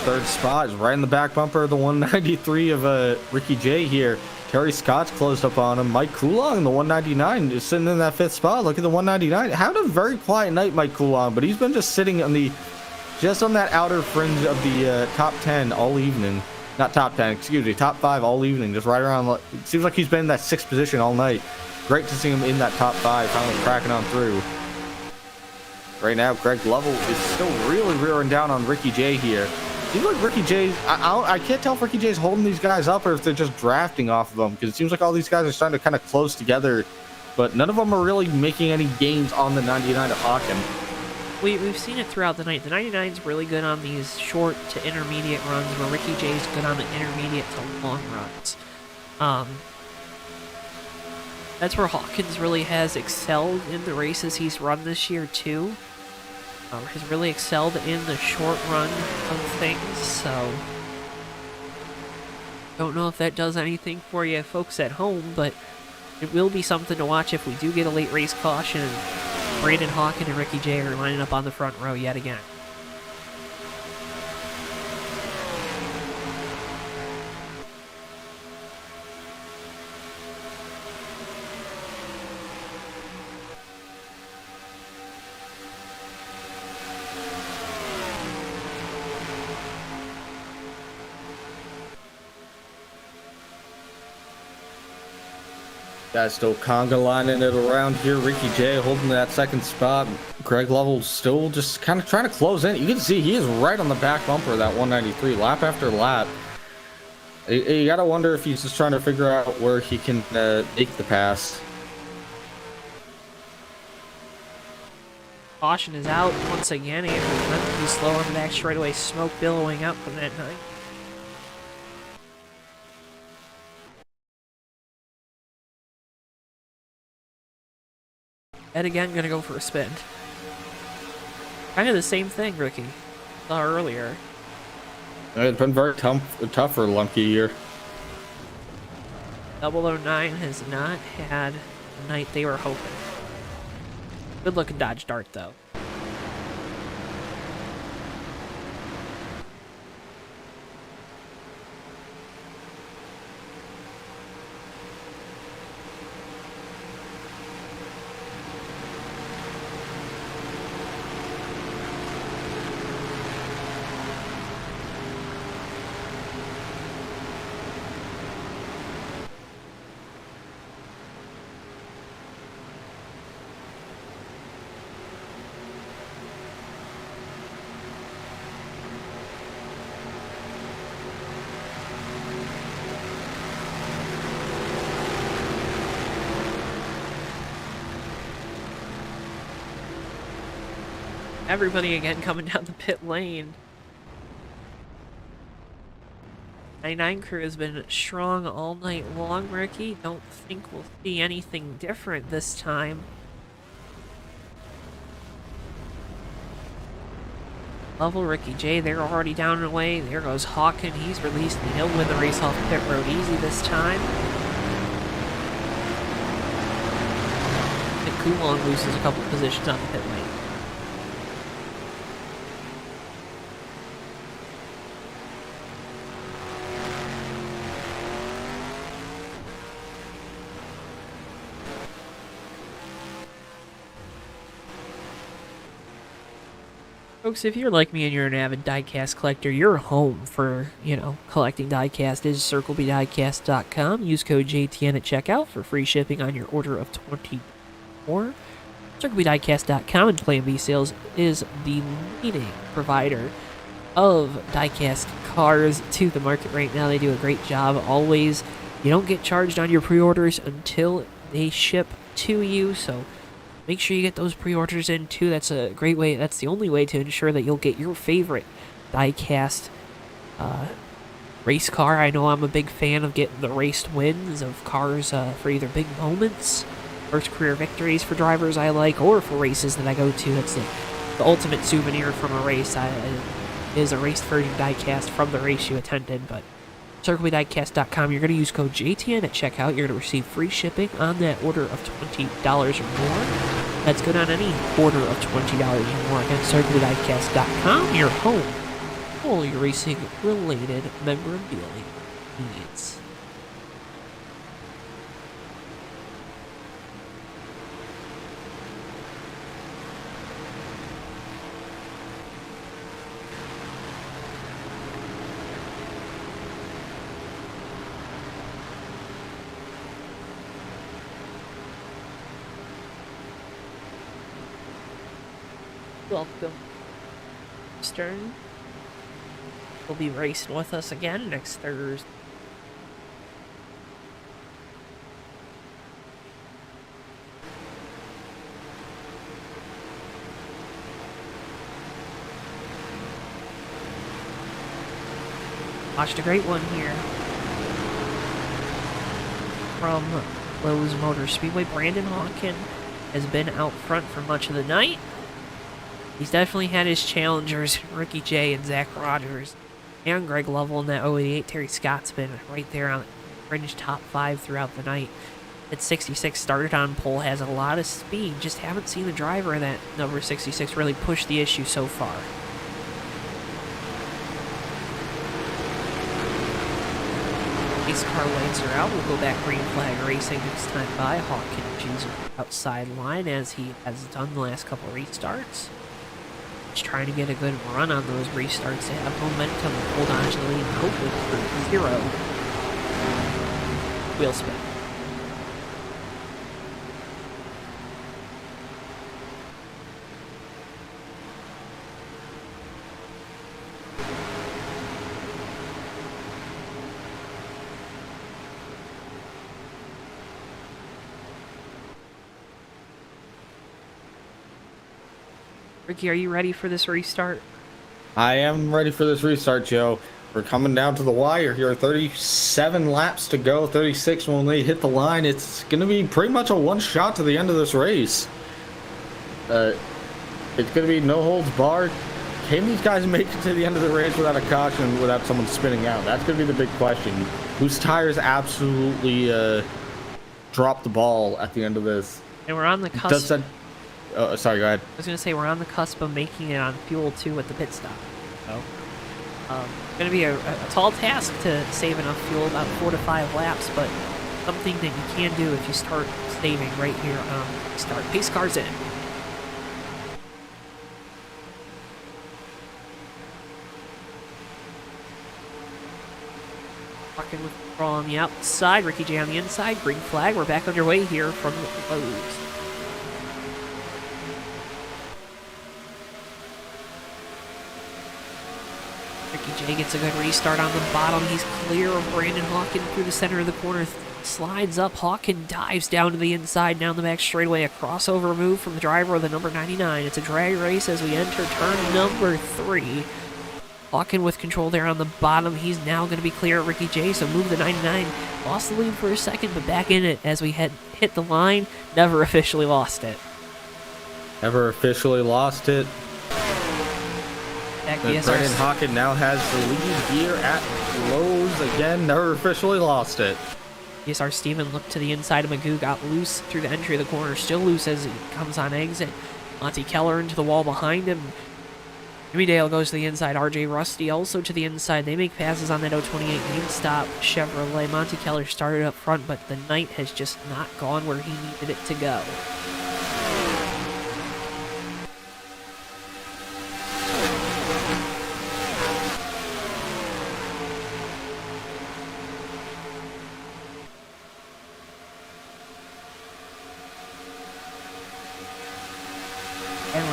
third spot, is right in the back bumper of the 193 of Ricky J here. Terry Scott's closed up on him. Mike Coulon in the 199 is sitting in that fifth spot. Look at the 199. Had a very quiet night, Mike Coulon, but he's been just sitting on just on that outer fringe of the top 10 all evening. Not top 10, excuse me, top 5 all evening. Just right around. It seems like he's been in that 6th position all night. Great to see him in that top 5, finally cracking on through. Right now, Greg Lovell is still really rearing down on Ricky J here. Seems like Ricky J's... I can't tell if Ricky J's holding these guys up or if they're just drafting off of them, because it seems like all these guys are starting to kind of close together, but none of them are really making any gains on the 99 of Hawken. We've seen it throughout the night. The 99's really good on these short to intermediate runs, where Ricky J's good on the intermediate to long runs. That's where Hawkins really has excelled in the races he's run this year, too. Has really excelled in the short run of things, so... Don't know if that does anything for you folks at home, but it will be something to watch if we do get a late race caution and Brandon Hawken and Ricky J are lining up on the front row yet again. Guys still conga lining it around here. Ricky J holding that second spot. Greg Lovell still just kind of trying to close in. You can see he is right on the back bumper of that 193, lap after lap. You gotta wonder if he's just trying to figure out where he can make the pass. Caution is out once again. Andrew Lemke too slow on the back straightaway. Smoke billowing up from that night. Ed again gonna go for a spin. Kind of the same thing, Ricky. Saw earlier. It's been very tough for Lemke here. 009 has not had the night they were hoping. Good looking dodge dart though. Everybody again coming down the pit lane. 99 crew has been strong all night long, Ricky. Don't think we'll see anything different this time. Level Ricky J, they're already down and away. There goes Hawken. He's released and he'll win the race off pit road easy this time. And Coulon loses a couple positions on the pit lane. Folks, if you're like me and you're an avid diecast collector, your home for, collecting diecast is CircleBDiecast.com. Use code JTN at checkout for free shipping on your order of $20 more. CircuitDiecast.com and Plan B Sales is the leading provider of diecast cars to the market right now. They do a great job always. You don't get charged on your pre-orders until they ship to you, so make sure you get those pre-orders in too. That's a great way. That's the only way to ensure that you'll get your favorite diecast race car. I know I'm a big fan of getting the raced wins of cars for either big moments, first career victories for drivers I like, or for races that I go to. It's the ultimate souvenir from a race. It is a raced version diecast from the race you attended, but CircuitDiecast.com, you're going to use code JTN at checkout. You're going to receive free shipping on that order of $20 or more. That's good on any order of $20 or more. Again, CircuitDiecast.com, your home for all your racing-related memorabilia needs. Welcome, Stern. Will be racing with us again next Thursday. Watched a great one here from Lowe's Motor Speedway. Brandon Hawkin has been out front for much of the night. He's definitely had his challengers, Ricky J and Zach Rogers, and Greg Lovell in that 088. Terry Scott's been right there on fringe top 5 throughout the night. At 66, started on pole, has a lot of speed. Just haven't seen the driver in that number 66 really push the issue so far. Race car lights are out. We'll go back green flag racing this time by Hawkins outside line as he has done the last couple restarts. Trying to get a good run on those restarts to have momentum, hold on to the lead, and hopefully for 0 wheel spin. Ricky, are you ready for this restart? I am ready for this restart, Joe. We're coming down to the wire here. 37 laps to go, 36 when they hit the line. It's going to be pretty much a one-shot to the end of this race. It's going to be no holds barred. Can these guys make it to the end of the race without a caution, without someone spinning out? That's going to be the big question. Whose tires absolutely drop the ball at the end of this? And we're on the cusp. Oh, sorry, go ahead. I was going to say, we're on the cusp of making it on fuel 2 at the pit stop. So, going to be a tall task to save enough fuel, about 4 to 5 laps, but something that you can do if you start saving right here on start. Pace cars in. Walking with the control on the outside, Ricky J on the inside, green flag. We're back underway here from the Lowe's. Ricky J gets a good restart on the bottom. He's clear of Brandon Hawkin through the center of the corner. Slides up. Hawkin dives down to the inside, down the back straightaway. A crossover move from the driver of the number 99. It's a drag race as we enter turn number 3. Hawkin with control there on the bottom. He's now going to be clear of Ricky J, so move the 99. Lost the lead for a second, but back in it as we hit the line. Never officially lost it. Never officially lost it. Brandon Hawkin now has the lead here at Lowe's again. Never officially lost it. BSR Steven looked to the inside of Magoo, got loose through the entry of the corner, still loose as he comes on exit. Monty Keller into the wall behind him. Jimmy Dale goes to the inside. RJ Rusty also to the inside. They make passes on that 028 GameStop Chevrolet. Monty Keller started up front, but the night has just not gone where he needed it to go.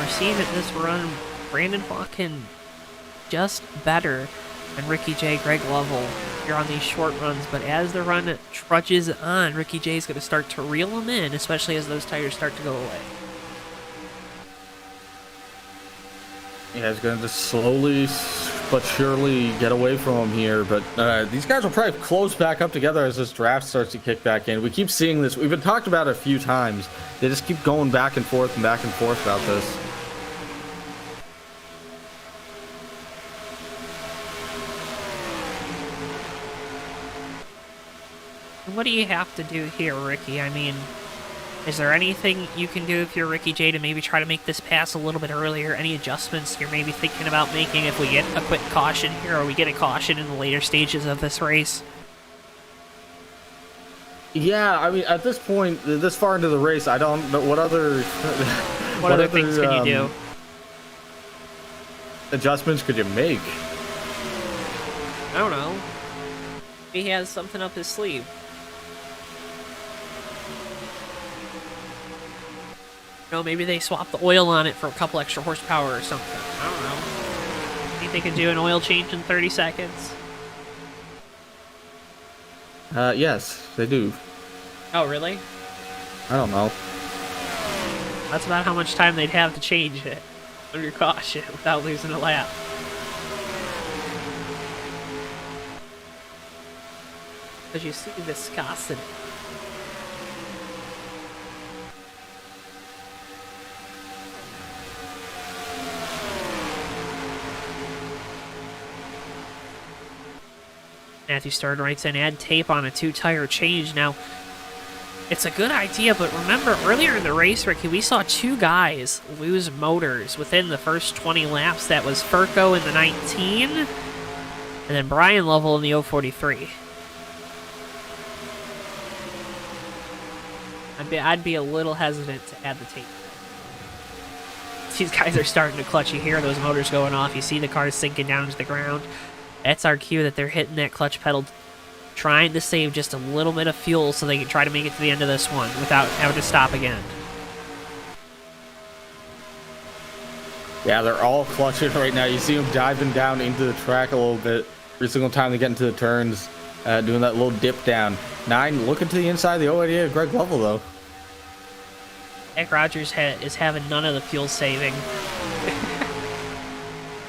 we're seeing at this run, Brandon Hawkin just better than Ricky J, Greg Lovell here on these short runs. But as the run trudges on, Ricky J is going to start to reel them in, especially as those tires start to go away. Yeah, he's going to just slowly but surely get away from him here. But these guys will probably close back up together as this draft starts to kick back in. We keep seeing this. We've been talked about it a few times. They just keep going back and forth about this. What do you have to do here, Ricky? I mean, is there anything you can do if you're Ricky J to maybe try to make this pass a little bit earlier? Any adjustments you're maybe thinking about making if we get a quick caution here, or we get a caution in the later stages of this race? Yeah, I mean, at this point, this far into the race, I don't know what other what other things can you do? Adjustments could you make? I don't know. He has something up his sleeve. You know, maybe they swap the oil on it for a couple extra horsepower or something. I don't know. Think they can do an oil change in 30 seconds? Yes, they do. Oh, really? I don't know. That's about how much time they'd have to change it under caution without losing a lap. Because you see viscosity. Matthew Stern writes in, add tape on a 2-tire change. Now, it's a good idea, but remember, earlier in the race, Ricky, we saw 2 guys lose motors within the first 20 laps. That was Furco in the 19, and then Brian Lovell in the 043. I'd be a little hesitant to add the tape. These guys are starting to clutch. You hear those motors going off. You see the cars sinking down to the ground. That's our cue that they're hitting that clutch pedal, trying to save just a little bit of fuel so they can try to make it to the end of this one without having to stop again. Yeah, they're all clutching right now. You see them diving down into the track a little bit every single time they get into the turns, doing that little dip down. 9 looking to the inside of the idea of Greg Lovell, though. Nick Rogers is having none of the fuel saving.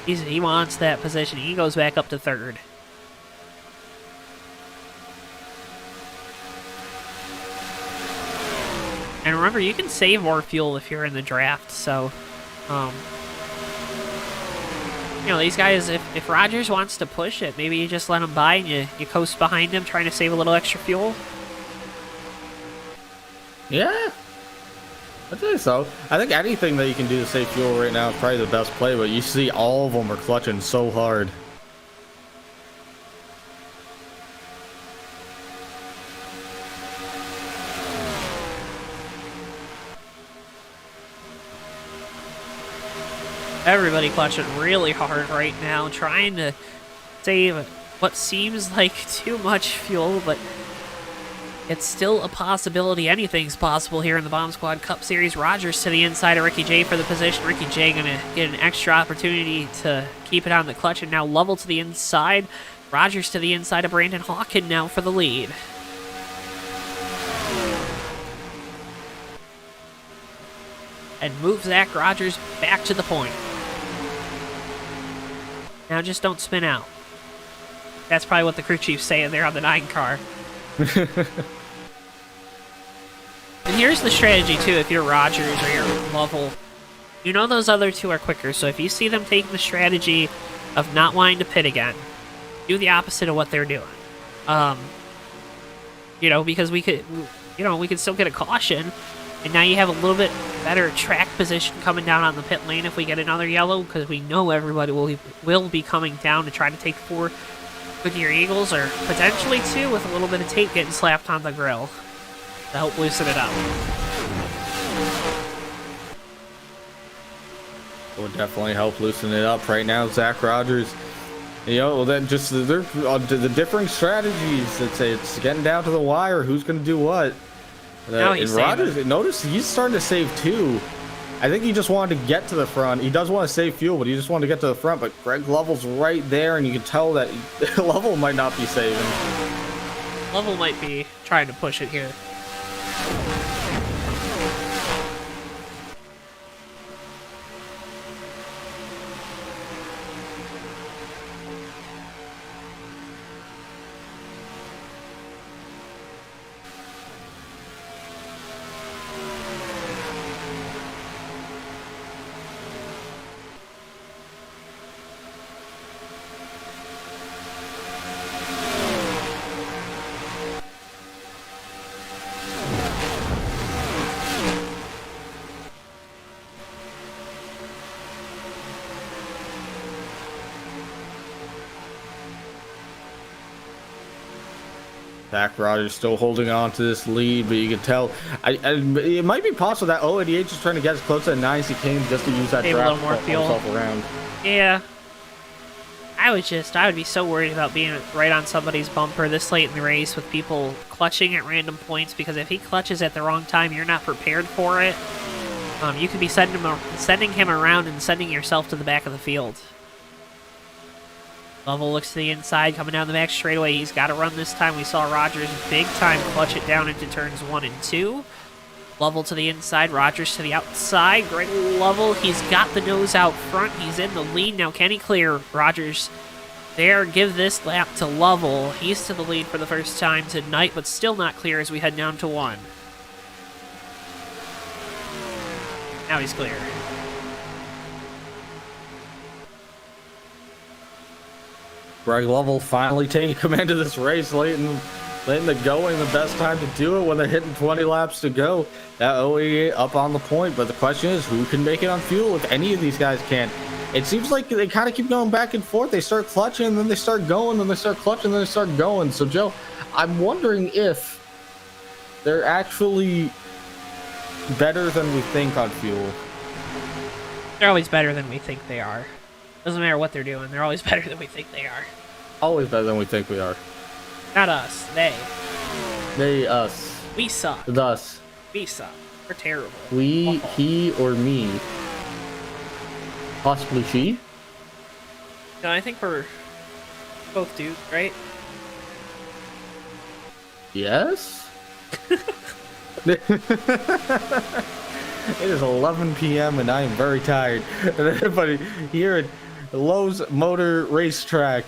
He wants that position. He goes back up to 3rd. And remember, you can save more fuel if you're in the draft, so... you know, these guys, if Rogers wants to push it, maybe you just let him by and you coast behind him, trying to save a little extra fuel. Yeah. I'd say so. I think anything that you can do to save fuel right now is probably the best play, but you see all of them are clutching so hard. Everybody clutching really hard right now, trying to save what seems like too much fuel, but it's still a possibility. Anything's possible here in the Bomb Squad Cup Series. Rogers to the inside of Ricky J for the position. Ricky J gonna get an extra opportunity to keep it on the clutch, and now Lovell to the inside. Rogers to the inside of Brandon Hawkin now for the lead. And move Zach Rogers back to the point. Now just don't spin out. That's probably what the crew chief's saying there on the 9 car. And here's the strategy too, if you're Rogers or you're Lovell. You know those other 2 are quicker, so if you see them taking the strategy of not wanting to pit again, do the opposite of what they're doing. You know, because we could still get a caution, and now you have a little bit better track position coming down on the pit lane if we get another yellow, because we know everybody will be coming down to try to take 4 Goodyear Eagles, or potentially 2 with a little bit of tape getting slapped on the grill to help loosen it up. Would definitely help loosen it up right now. Zach Rogers, you know, then just the differing strategies. It's getting down to the wire. Who's going to do what? Now he's and Rogers, notice he's starting to save too. I think he just wanted to get to the front. He does want to save fuel, but he just wanted to get to the front. But Greg Lovell's right there, and you can tell that Lovell might not be saving. Lovell might be trying to push it here. Zach Rogers still holding on to this lead, but you can tell it might be possible that 088 is trying to get as close to the 9 as he can just to use that Save a draft little more to pull fuel. himself around. Yeah. I would be so worried about being right on somebody's bumper this late in the race with people clutching at random points, because if he clutches at the wrong time, you're not prepared for it. You could be sending him around and sending yourself to the back of the field. Lovell looks to the inside, coming down the back straightaway. He's got to run this time. We saw Rogers big time clutch it down into turns 1 and 2. Lovell to the inside, Rogers to the outside. Greg Lovell, he's got the nose out front. He's in the lead. Now, can he clear? Rogers there. Give this lap to Lovell. He's to the lead for the first time tonight, but still not clear as we head down to 1. Now he's clear. Greg Lovell finally taking command of this race late in the going. The best time to do it when they're hitting 20 laps to go. That 088 up on the point, but the question is who can make it on fuel if any of these guys can. It seems like they kind of keep going back and forth. They start clutching, and then they start going, then they start clutching, then they start going. So, Joe, I'm wondering if they're actually better than we think on fuel. They're always better than we think they are. Doesn't matter what they're doing. They're always better than we think they are. Always better than we think we are. Not us. They. They, us. We suck. Thus. We suck. We're terrible. We, he, or me. Possibly she? No, I think we're both dudes, right? Yes? It is 11 p.m. and I am very tired. But here at Lowe's Motor Racetrack,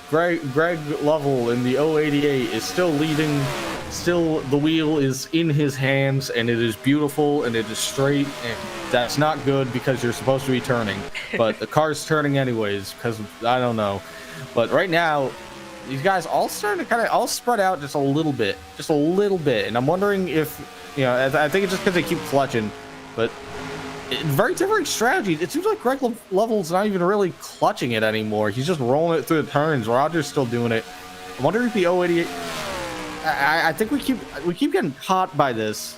Greg Lovell in the 088 is still leading. Still, the wheel is in his hands, and it is beautiful, and it is straight, and that's not good because you're supposed to be turning. But the car's turning anyways, because I don't know. But right now, these guys all starting to kind of all spread out just a little bit. And I'm wondering if, you know, I think it's just because they keep clutching, but very different strategy. It seems like Greg Lovell's not even really clutching it anymore. He's just rolling it through the turns. Rogers still doing it. I wonder if the 088. I think we keep getting caught by this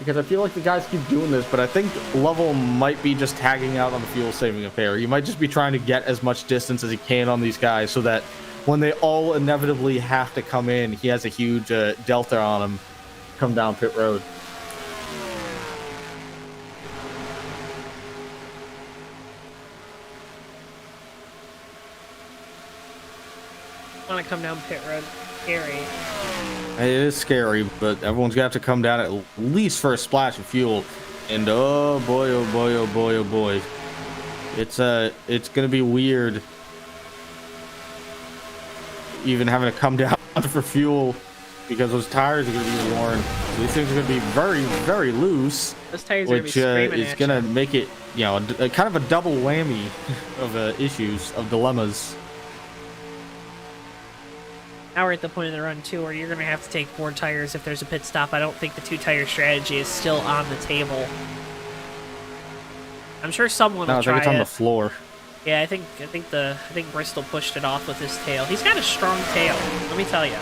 because I feel like the guys keep doing this, but I think Lovell might be just tagging out on the fuel saving affair. He might just be trying to get as much distance as he can on these guys so that when they all inevitably have to come in, he has a huge delta on him come down pit road. Want to come down pit road? Scary. It is scary, but everyone's got to come down at least for a splash of fuel. And oh boy, oh boy, oh boy, oh boy. It's gonna be weird even having to come down for fuel because those tires are gonna be worn. So these things are gonna be very, very loose. Those tires are which gonna be screaming is at gonna you. make it, you know, a kind of a double whammy of issues, of dilemmas. Now we're at the point of the run, too, where you're going to have to take 4 tires if there's a pit stop. I don't think the 2-tire strategy is still on the table. I'm sure someone No, will I think try it's on it. the floor. Yeah, I think Bristol pushed it off with his tail. He's got a strong tail, let me tell you.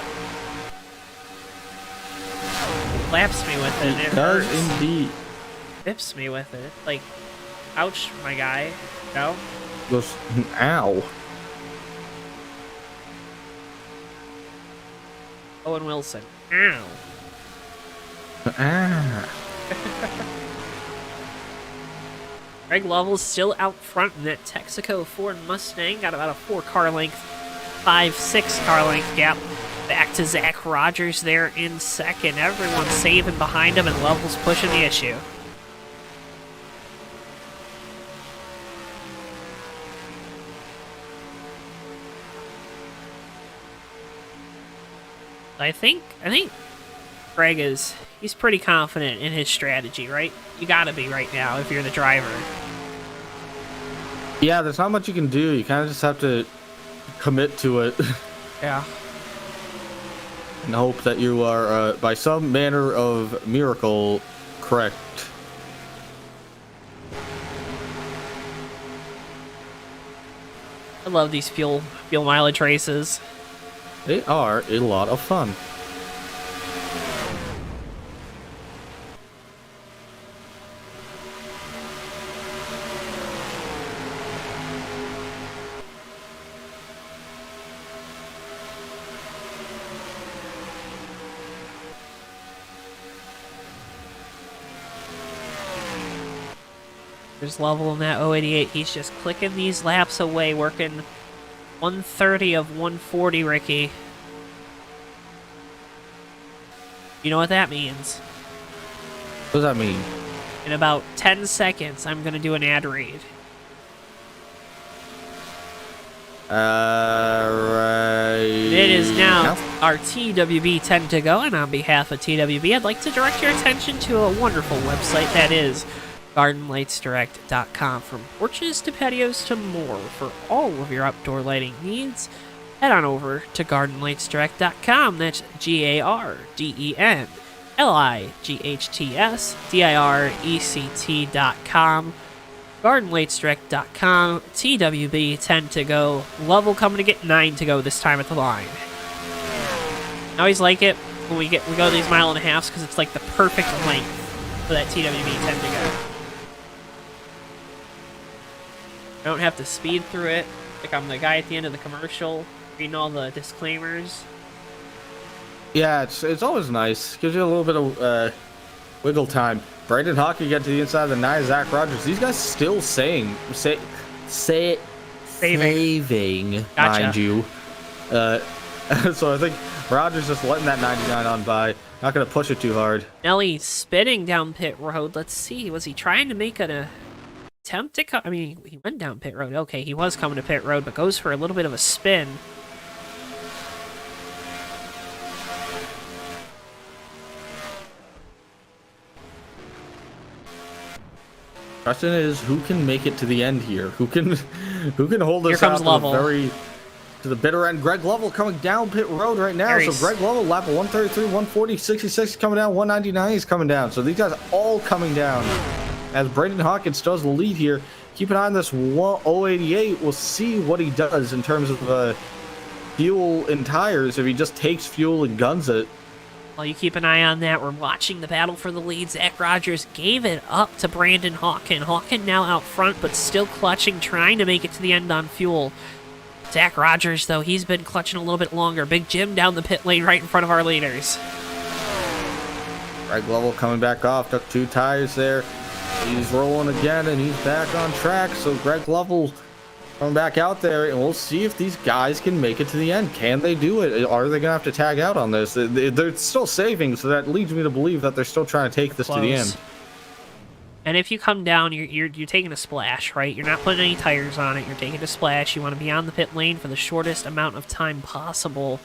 Laps me with it. It Does hurts. indeed. Whips me with it. Like, ouch, my guy. No? Goes, ow. Owen Wilson. Ow. Ah. Greg Lovell's still out front in that Texaco Ford Mustang. Got about a 4-car length, 5-6-car length gap. Back to Zach Rogers there in second. Everyone's saving behind him, and Lovell's pushing the issue. I think Greg he's pretty confident in his strategy, right? You gotta be right now if you're the driver. Yeah, there's not much you can do. You kind of just have to commit to it Yeah. and hope that you are, by some manner of miracle, correct. I love these fuel mileage races. They are a lot of fun. There's Lovell in that 088. He's just clicking these laps away, working 130 of 140, Ricky. You know what that means? What does that mean? In about 10 seconds, I'm going to do an ad read. Right. It is now our TWB 10 to go, and on behalf of TWB, I'd like to direct your attention to a wonderful website that is GardenLightsDirect.com. From porches to patios to more, for all of your outdoor lighting needs, head on over to GardenLightsDirect.com. That's GardenLightsDirect.com. GardenLightsDirect.com. TWB 10 to go. Lovell coming to get 9 to go this time at the line. I always like it when we go these 1.5 miles because it's like the perfect length for that TWB 10 to go. I don't have to speed through it like I'm the guy at the end of the commercial reading all the disclaimers. Yeah, it's always nice. Gives you a little bit of wiggle time. Brandon Hockey got to the inside of the 9. Zach Rogers. These guys still saving, Gotcha. mind you. So I think Rogers just letting that 99 on by. Not going to push it too hard. Nelly spinning down pit road. Let's see. Was he trying to make an attempt to come? I mean, he went down pit road. Okay, he was coming to pit road, but goes for a little bit of a spin. Question is, who can make it to the end here? Who can hold Here this out comes to Lovell. to the bitter end? Greg Lovell coming down pit road right now. There So Greg Lovell, lap of 133, 140, 66 coming down, 199 is coming down. So these guys all coming down. As Braden Hawkins does the lead here. Keep an eye on this 088. We'll see what he does in terms of fuel and tires. If he just takes fuel and guns it. Well, you keep an eye on that. We're watching the battle for the lead. Zach Rogers gave it up to Brandon Hawken. Hawken now out front, but still clutching, trying to make it to the end on fuel. Zach Rogers, though, he's been clutching a little bit longer. Big Jim down the pit lane right in front of our leaders. Greg Lovell coming back off. Took 2 tires there. He's rolling again, and he's back on track. So Greg Lovell coming back out there, and we'll see if these guys can make it to the end. Can they do it? Are they going to have to tag out on this? They're still saving, so that leads me to believe that they're still trying to take this to the end. And if you come down, you're taking a splash, right? You're not putting any tires on it. You're taking a splash. You want to be on the pit lane for the shortest amount of time possible.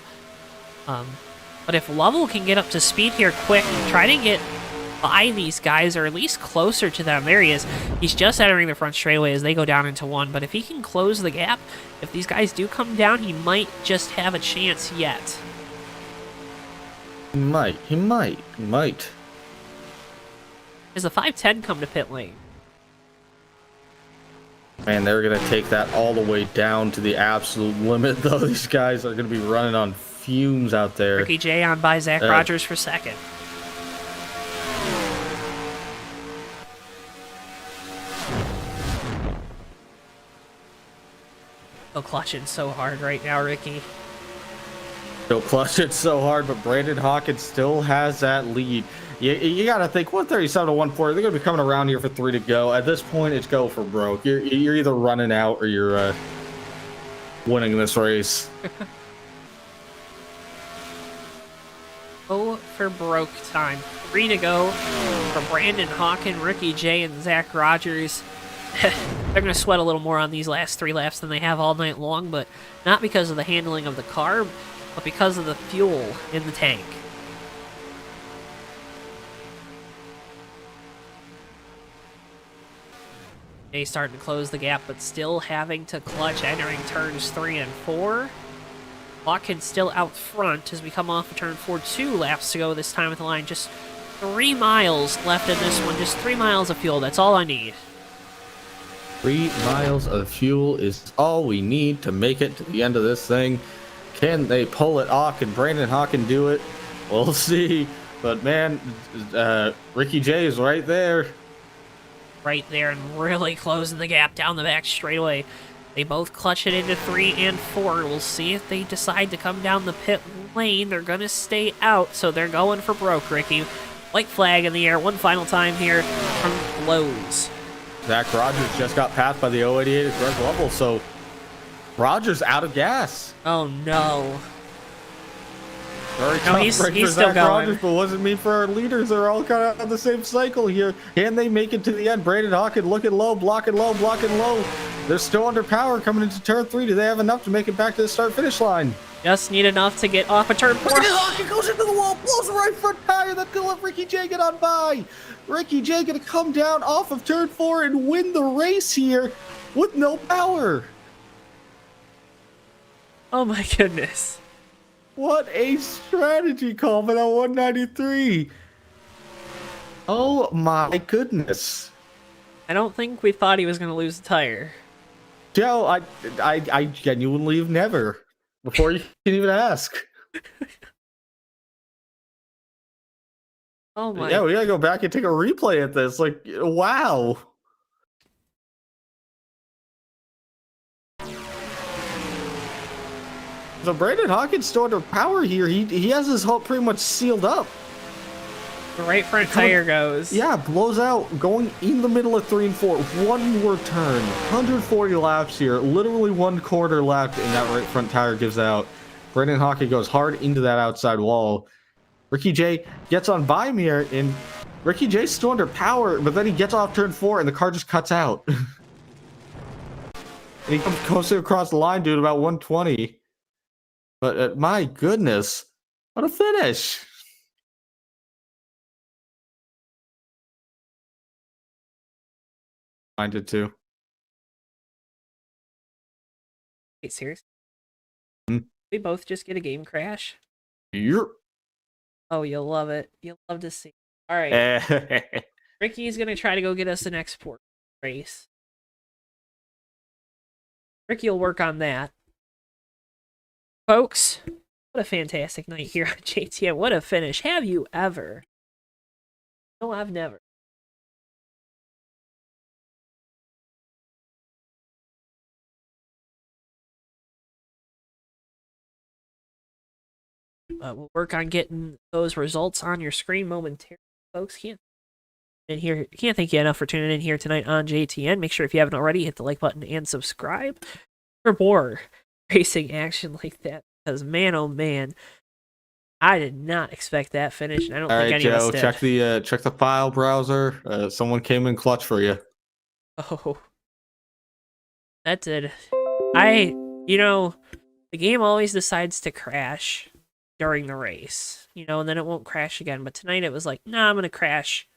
But if Lovell can get up to speed here quick and try to get by these guys, or at least closer to them. There he is. He's just entering the front straightaway as they go down into 1. But if he can close the gap, if these guys do come down, he might just have a chance yet. He might. Does the 510 come to pit lane? Man, they're going to take that all the way down to the absolute limit, though. These guys are going to be running on fumes out there. Ricky J on by Zach Rogers for second. Still clutching so hard right now, Ricky. Still clutching so hard, but Brandon Hawkins still has that lead. You got to think 137 to 140. They're going to be coming around here for 3 to go. At this point, it's go for broke. You're either running out or you're winning this race. Go for broke time. 3 to go for Brandon Hawken, Ricky Jay, and Zach Rogers. They're going to sweat a little more on these last 3 laps than they have all night long, but not because of the handling of the car, but because of the fuel in the tank. Jay starting to close the gap, but still having to clutch entering turns 3 and 4. Hawkins still out front as we come off of turn 4. 2 laps to go this time at the line. Just 3 miles left in this one. Just 3 miles of fuel. That's all I need. 3 miles of fuel is all we need to make it to the end of this thing. Can they pull it off? Can Brandon Hawken do it? We'll see. But man, Ricky Jay is right there. Right there and really closing the gap down the back straightaway. They both clutch it into 3 and 4. We'll see if they decide to come down the pit lane. They're going to stay out, so they're going for broke, Ricky. White flag in the air one final time here from Lowe's. Zach Rogers just got passed by the 088 at Greg Lovell, so Rogers out of gas. Oh, no. Very No, tough he's break for still Zach going. Rogers, but wasn't me for our leaders. They're all kind of on the same cycle here. Can they make it to the end? Brandon Hawken looking low, blocking low, blocking low. They're still under power coming into turn 3. Do they have enough to make it back to the start-finish line? Just need enough to get off of turn 4. Brandon Hawken goes into the wall, blows the right front tire. That's going to let Ricky Jay get on by. Ricky Jay going to come down off of turn 4 and win the race here with no power. Oh my goodness. What a strategy, Coleman, on 193. Oh my goodness. I don't think we thought he was going to lose the tire. Joe, I genuinely have never. Before you can even ask. Oh my. Yeah, we gotta go back and take a replay at this. Like, wow. So Brandon Hawkins still under power here. He has his hull pretty much sealed up. The right front tire goes. Yeah, blows out, going in the middle of 3 and 4. One more turn. 140 laps here. Literally 1 quarter left, and that right front tire gives out. Brandon Hawken goes hard into that outside wall. Ricky Jay gets on by me here, and Ricky Jay's still under power, but then he gets off turn 4, and the car just cuts out. And he comes closer across the line, dude, about 120. But my goodness, what a finish. Mine did too. Wait, serious? Hmm? We both just get a game crash? Yep. Oh, you'll love it. You'll love to see. All right. Ricky's going to try to go get us an export race. Ricky will work on that. Folks, what a fantastic night here on JTN. What a finish. Have you ever? No, I've never. We'll work on getting those results on your screen momentarily, folks. Can't thank you enough for tuning in here tonight on JTN. Make sure if you haven't already, hit the like button and subscribe for more racing action like that. Because man, oh man, I did not expect that finish, and I don't think any of us did. Check the file browser. Someone came in clutch for you. Oh, that did. The game always decides to crash during the race, and then it won't crash again. But tonight it was like, nah, I'm going to crash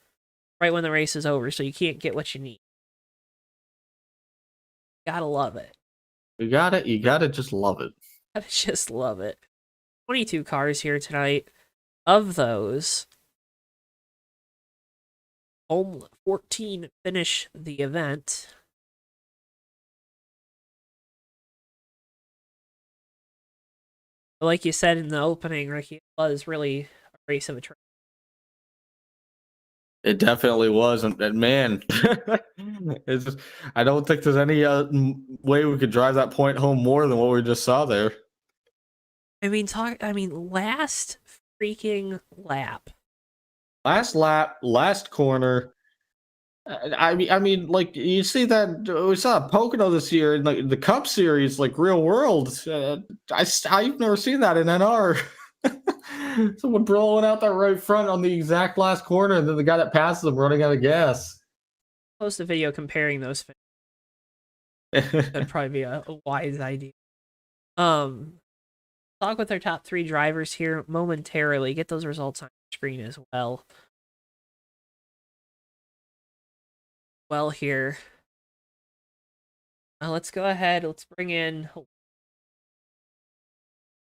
right when the race is over, so you can't get what you need. Gotta love it. You gotta just love it. Gotta just love it. 22 cars here tonight. Of those, only 14 finish the event. But like you said in the opening, Ricky, it was really a race of a train. It definitely was, and man, it's just, I don't think there's any way we could drive that point home more than what we just saw there. Last freaking lap, Last lap, last corner. I mean, like you see that we saw Pocono this year in the Cup Series, like real world. I've never seen that in NR. Someone rolling out that right front on the exact last corner, and then the guy that passes them running out of gas. Post a video comparing those. That'd probably be a wise idea. Talk with our top 3 drivers here momentarily. Get those results on screen as well. Here. Let's go ahead. Let's bring in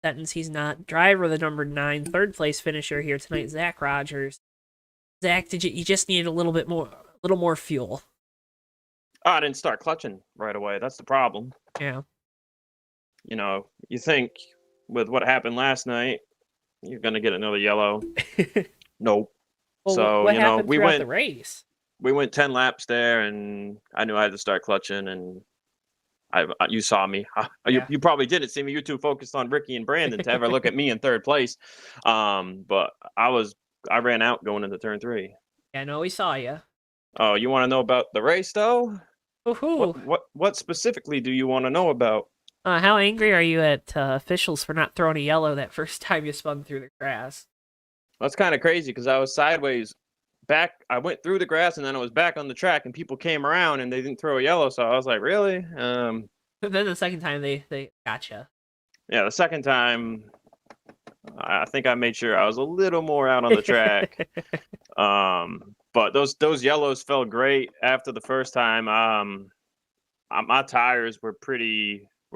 sentence. He's not driver, the number 9, third place finisher here tonight, Zach Rogers. Zach, you just needed a little more fuel? I didn't start clutching right away. That's the problem. Yeah. You know, you think with what happened last night, you're gonna get another yellow. Nope. Well, so what you know, happened we throughout went the race. We went 10 laps there, and I knew I had to start clutching. And you saw me. You probably didn't see me. You're too focused on Ricky and Brandon to ever look at me in third place. But I ran out going into turn 3. Yeah, no, we saw you. Oh, you want to know about the race though? Woohoo! What specifically do you want to know about? How angry are you at officials for not throwing a yellow that first time you spun through the grass? That's kind of crazy because I was sideways back. I went through the grass and then I was back on the track, and people came around and they didn't throw a yellow. So I was like, really? Then the second time they gotcha. Yeah, the second time, I think I made sure I was a little more out on the track. But those yellows felt great after the first time. My tires were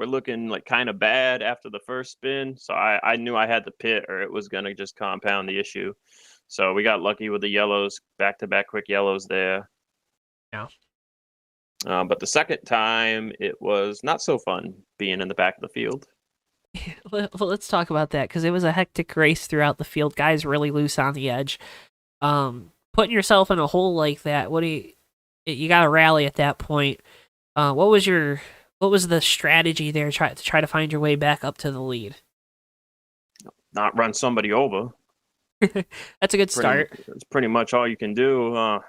looking like kind of bad after the first spin, so I knew I had to pit or it was gonna just compound the issue. So we got lucky with the yellows, back-to-back quick yellows there. Yeah. But the second time, it was not so fun being in the back of the field. Well, let's talk about that, because it was a hectic race throughout the field. Guys really loose on the edge. Putting yourself in a hole like that, you got to rally at that point. What was the strategy there to try to find your way back up to the lead? Not run somebody over. That's a good start. It's pretty much all you can do.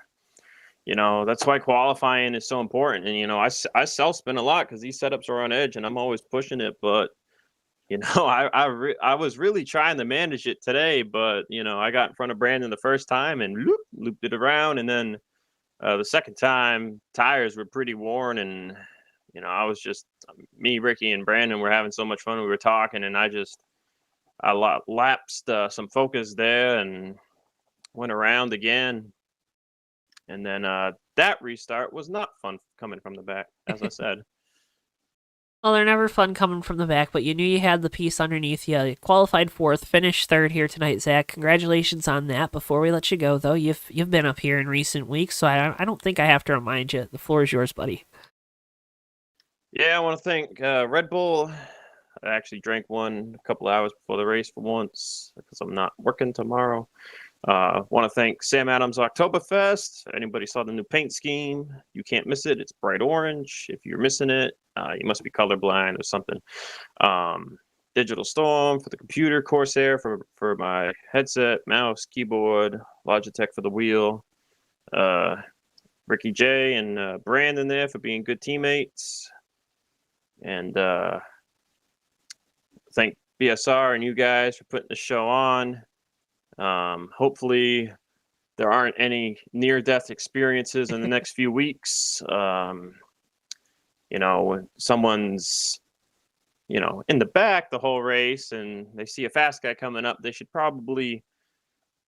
That's why qualifying is so important. And, I self-spin a lot because these setups are on edge and I'm always pushing it. But, I was really trying to manage it today. But, I got in front of Brandon the first time and looped it around. And then the second time, tires were pretty worn. And, I was just, me, Ricky, and Brandon were having so much fun. We were talking and I lapsed some focus there and went around again. And then that restart was not fun coming from the back, as I said. Well, they're never fun coming from the back, but you knew you had the piece underneath you. You qualified 4th, finished 3rd here tonight, Zach. Congratulations on that. Before we let you go, though, you've been up here in recent weeks, so I don't think I have to remind you. The floor is yours, buddy. Yeah, I want to thank Red Bull. I actually drank one a couple hours before the race for once because I'm not working tomorrow. Want to thank Sam Adams Oktoberfest. Anybody saw the new paint scheme? You can't miss it. It's bright orange. If you're missing it, you must be colorblind or something. Digital Storm for the computer, Corsair for my headset, mouse, keyboard, Logitech for the wheel. Ricky J and Brandon there for being good teammates. And thank BSR and you guys for putting the show on. Hopefully there aren't any near-death experiences in the next few weeks. When someone's, in the back the whole race and they see a fast guy coming up, they should probably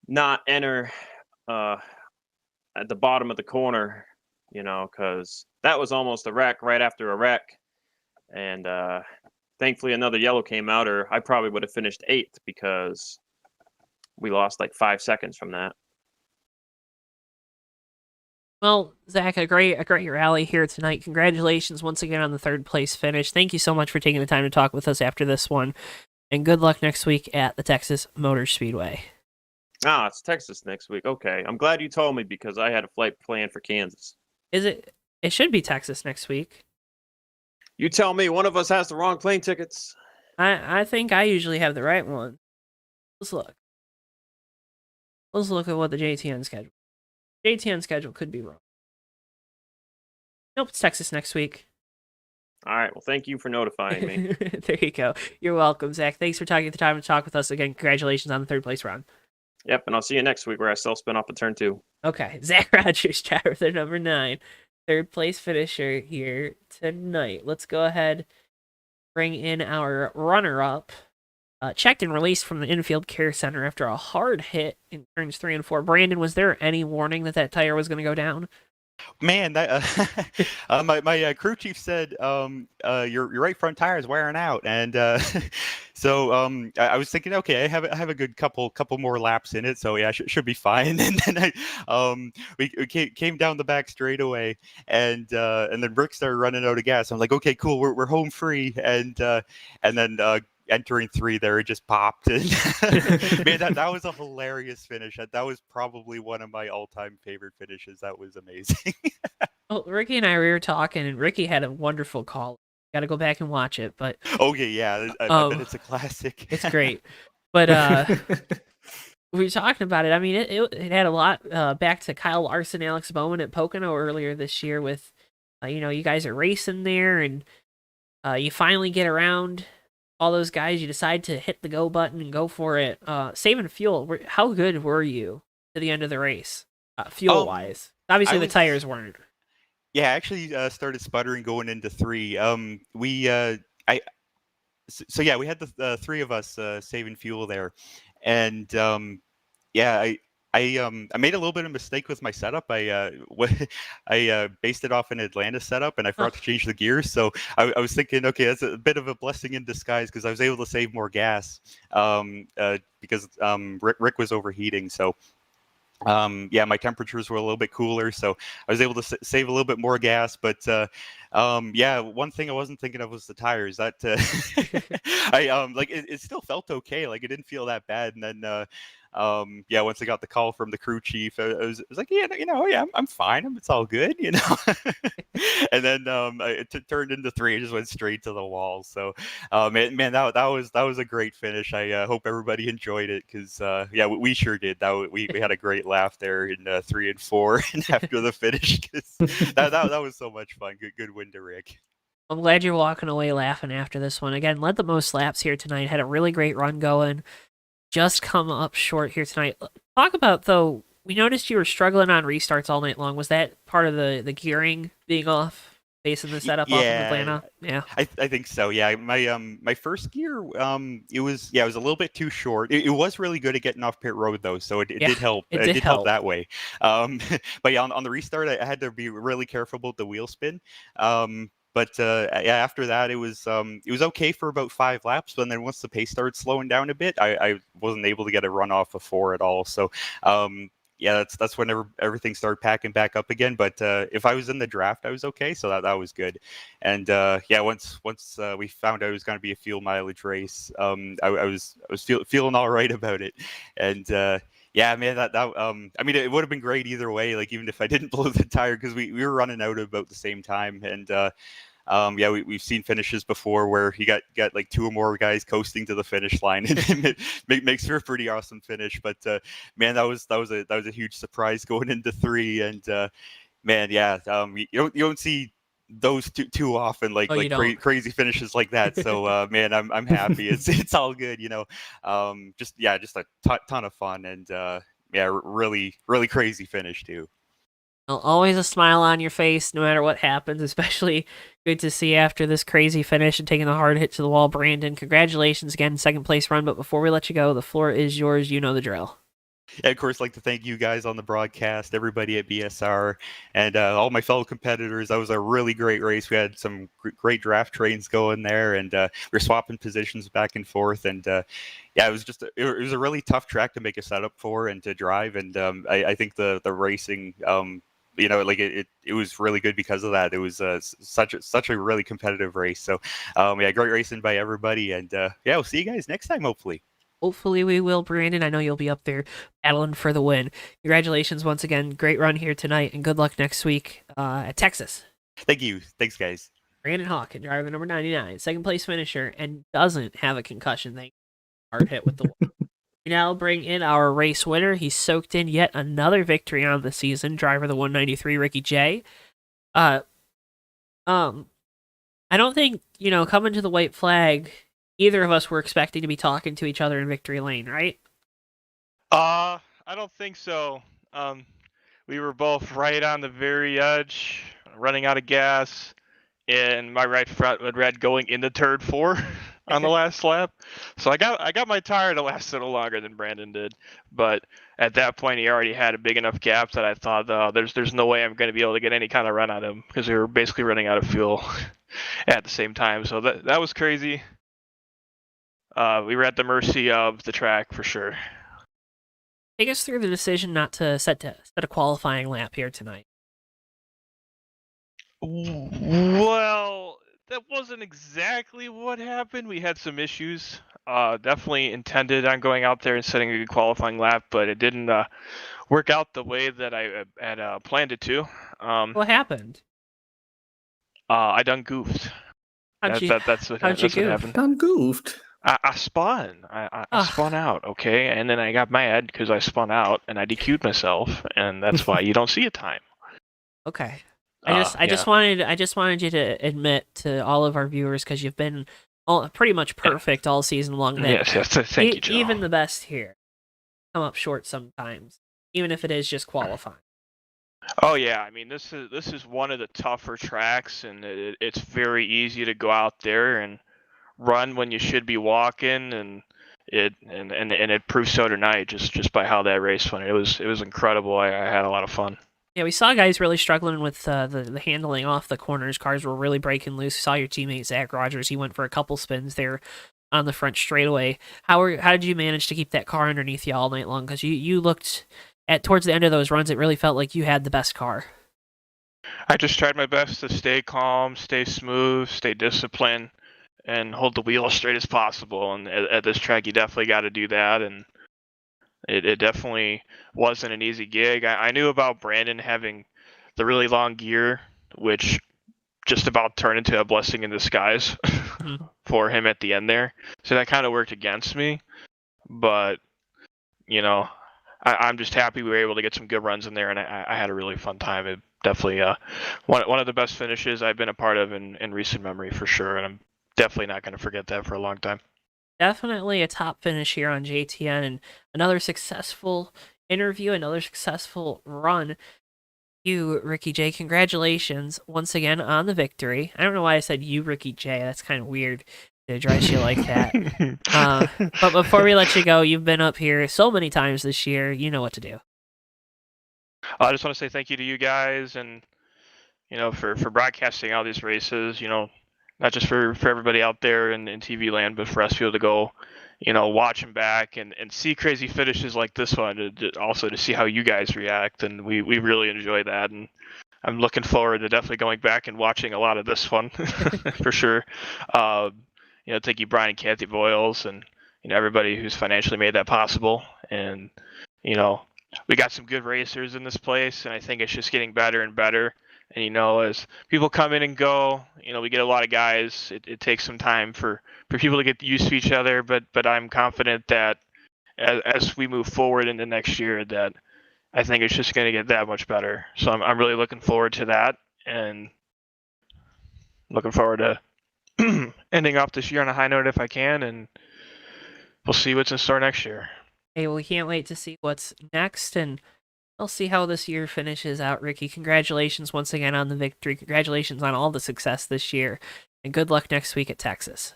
not enter at the bottom of the corner, because that was almost a wreck right after a wreck. And thankfully another yellow came out, or I probably would have finished 8th because we lost like 5 seconds from that. Well, Zach, a great rally here tonight. Congratulations once again on the 3rd place finish. Thank you so much for taking the time to talk with us after this one. And good luck next week at the Texas Motor Speedway. It's Texas next week. Okay. I'm glad you told me because I had a flight planned for Kansas. Is it? It should be Texas next week. You tell me. One of us has the wrong plane tickets. I think I usually have the right one. Let's look. Let's look at what the JTN schedule. JTN schedule could be wrong. Nope, it's Texas next week. All right. Well, thank you for notifying me. There you go. You're welcome, Zach. Thanks for taking the time to talk with us again. Congratulations on the third place round. Yep, and I'll see you next week where I still spin off a turn 2. Okay, Zach Rogers, driver number 9, third place finisher here tonight. Let's go ahead, bring in our runner-up. Checked and released from the infield care center after a hard hit in turns 3 and 4. Brandon, was there any warning that tire was going to go down? Man, that my crew chief said your right front tire is wearing out, and so I was thinking, okay, I have a good couple more laps in it, so yeah, should be fine. And then we came down the back straightaway, and then Rick started running out of gas. I'm like, okay, cool, we're home free, and then entering 3 there, it just popped. And man, that was a hilarious finish. That was probably one of my all-time favorite finishes. That was amazing. Well, Ricky and I were talking, and Ricky had a wonderful call. Got to go back and watch it, but Okay, yeah, I bet it's a classic. it's great. But we were talking about it. I mean, it had a lot back to Kyle Larson, Alex Bowman at Pocono earlier this year with, you guys are racing there, and you finally get around all those guys. You decide to hit the go button and go for it. Saving fuel. How good were you to the end of the race, fuel-wise? Obviously, the tires weren't. Yeah, I actually started sputtering going into 3. We yeah, we had the 3 of us saving fuel there, and yeah, I made a little bit of mistake with my setup. I based it off an Atlanta setup, and I forgot to change the gears. So I was thinking, okay, that's a bit of a blessing in disguise because I was able to save more gas because Rick was overheating. So yeah, my temperatures were a little bit cooler, so I was able to save a little bit more gas. But yeah, one thing I wasn't thinking of was the tires. That I like it still felt okay. Like it didn't feel that bad. And then yeah, once I got the call from the crew chief, I was like, yeah, yeah, I'm fine. It's all good, And then it turned into 3. It just went straight to the wall. So man, that was a great finish. I hope everybody enjoyed it because yeah, we sure did. We had a great laugh there in 3 and 4 and after the finish because that was so much fun. Good win to Rick. I'm glad you're walking away laughing after this one. Again, led the most laps here tonight. Had a really great run going. Just come up short here tonight. Talk about, though, we noticed you were struggling on restarts all night long. Was that part of the gearing being off, basing the setup off of Atlanta? Yeah, I think so. Yeah, my first gear, it was a little bit too short. It was really good at getting off pit road though, so it did help. It did help that way. But yeah, on the restart, I had to be really careful with the wheel spin. But yeah, after that, it was okay for about 5 laps. But then once the pace started slowing down a bit, I wasn't able to get a run off of 4 at all. So yeah, that's whenever everything started packing back up again. But if I was in the draft, I was okay. So that was good. And yeah, once we found out it was going to be a fuel mileage race, I was feeling all right about it. And yeah, man, that I mean, it would have been great either way. Like even if I didn't blow the tire, because we were running out at about the same time, and yeah, we've seen finishes before where you got like 2 or more guys coasting to the finish line, and it makes for a pretty awesome finish. But man, that was a huge surprise going into 3, and man, yeah, you don't see those too often, like crazy finishes like that. So man, I'm happy. It's all good, just a ton of fun, and yeah, really crazy finish too. Well, always a smile on your face no matter what happens, especially good to see after this crazy finish and taking the hard hit to the wall. Brandon, congratulations again, second place run. But before we let you go, the floor is yours. You know the drill. Yeah, of course, I'd like to thank you guys on the broadcast, everybody at BSR, and all my fellow competitors. That was a really great race. We had some great draft trains going there, and we were swapping positions back and forth. And yeah, it was a really tough track to make a setup for and to drive. And I think the racing, like it was really good because of that. It was such a really competitive race. So yeah, great racing by everybody. And yeah, we'll see you guys next time, hopefully. Hopefully we will, Brandon. I know you'll be up there battling for the win. Congratulations once again. Great run here tonight, and good luck next week at Texas. Thank you. Thanks, guys. Brandon Hawken, driver number 99, second place finisher, and doesn't have a concussion. Hard hit with the wall. We now bring in our race winner. He soaked in yet another victory on the season. Driver the 193, Ricky J. I don't think, coming to the white flag, either of us were expecting to be talking to each other in victory lane, right? I don't think so. We were both right on the very edge, running out of gas, and my right front red going into turn 4 on the last lap. So I got my tire to last a little longer than Brandon did, but at that point he already had a big enough gap that I thought, there's no way I'm going to be able to get any kind of run on him because we were basically running out of fuel at the same time. So that was crazy. We were at the mercy of the track for sure. Take us through the decision not to set a qualifying lap here tonight. Well, that wasn't exactly what happened. We had some issues. Definitely intended on going out there and setting a good qualifying lap, but it didn't work out the way that I had planned it to. What happened? I done goofed. That's what happened. Done goofed. I spun. I spun out, okay? And then I got mad because I spun out and I DQ'd myself, and that's why you don't see a time. Okay. I just wanted you to admit to all of our viewers, because you've been pretty much perfect all season long. That Yes, thank you, Joe. Even the best here come up short sometimes, even if it is just qualifying. Oh yeah, I mean this is one of the tougher tracks, and it's very easy to go out there and run when you should be walking, and it proved so tonight just by how that race went. It was incredible. I had a lot of fun. Yeah, we saw guys really struggling with the handling off the corners. Cars were really breaking loose. We saw your teammate Zach Rogers. He went for a couple spins there on the front straightaway. How did you manage to keep that car underneath you all night long? Because you looked towards the end of those runs, it really felt like you had the best car. I just tried my best to stay calm, stay smooth, stay disciplined, and hold the wheel as straight as possible. And at this track, you definitely got to do that. And it definitely wasn't an easy gig. I knew about Brandon having the really long gear, which just about turned into a blessing in disguise for him at the end there. So that kind of worked against me. But, I'm just happy we were able to get some good runs in there, and I had a really fun time. It definitely one of the best finishes I've been a part of in recent memory for sure, and I'm definitely not going to forget that for a long time. Definitely a top finish here on JTN, and another successful interview, another successful run. You, Ricky J, congratulations once again on the victory. I don't know why I said you, Ricky J. That's kind of weird to address you like that. But before we let you go, you've been up here so many times this year. You know what to do. I just want to say thank you to you guys, and for broadcasting all these races. Not just for everybody out there in TV land, but for us to be able to go, watch them back and see crazy finishes like this one, also to see how you guys react. And we really enjoy that. And I'm looking forward to definitely going back and watching a lot of this one for sure. Thank you, Brian and Kathy Voiles, and, everybody who's financially made that possible. And, we got some good racers in this place, and I think it's just getting better and better. And, as people come in and go, we get a lot of guys. It takes some time for people to get used to each other. But I'm confident that as we move forward into next year, that I think it's just going to get that much better. So I'm really looking forward to that, and looking forward to ending off this year on a high note if I can. And we'll see what's in store next year. Hey, we can't wait to see what's next, and we'll see how this year finishes out, Ricky. Congratulations once again on the victory. Congratulations on all the success this year. And good luck next week at Texas.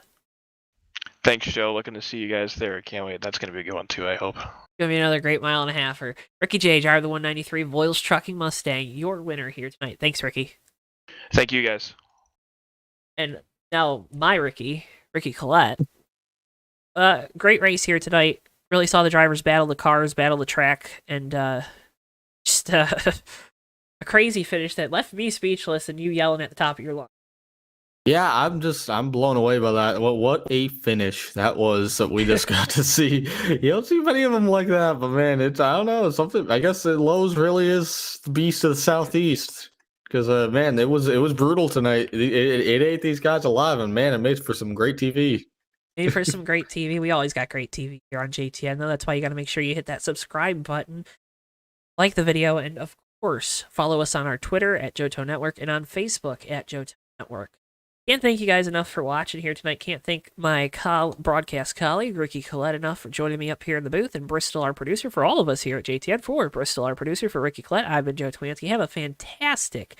Thanks, Joe. Looking to see you guys there. Can't wait. That's going to be a good one, too, I hope. Going to be another great mile and a half for Ricky J, driver of the 193 Voiles Trucking Mustang, your winner here tonight. Thanks, Ricky. Thank you, guys. And now, my Ricky Collette. Great race here tonight. Really saw the drivers battle the cars, battle the track, and just a crazy finish that left me speechless and you yelling at the top of your lungs. Yeah, I'm blown away by that. What a finish that was that we just got to see. You don't see many of them like that, but man, I don't know, something. I guess Lowe's really is the beast of the Southeast, because man, it was brutal tonight. It ate these guys alive, and man, it made for some great TV. Maybe for some great TV. We always got great TV here on JTN, though. That's why you got to make sure you hit that subscribe button, like the video, and of course, follow us on our Twitter at JoeTowNetwork and on Facebook at JoeTowNetwork. Can't thank you guys enough for watching here tonight. Can't thank my broadcast colleague, Ricky Collette, enough for joining me up here in the booth, and Bristol, our producer, for all of us here at JTN. For Bristol, our producer, for Ricky Collette, I've been Joe Twansky. Have a fantastic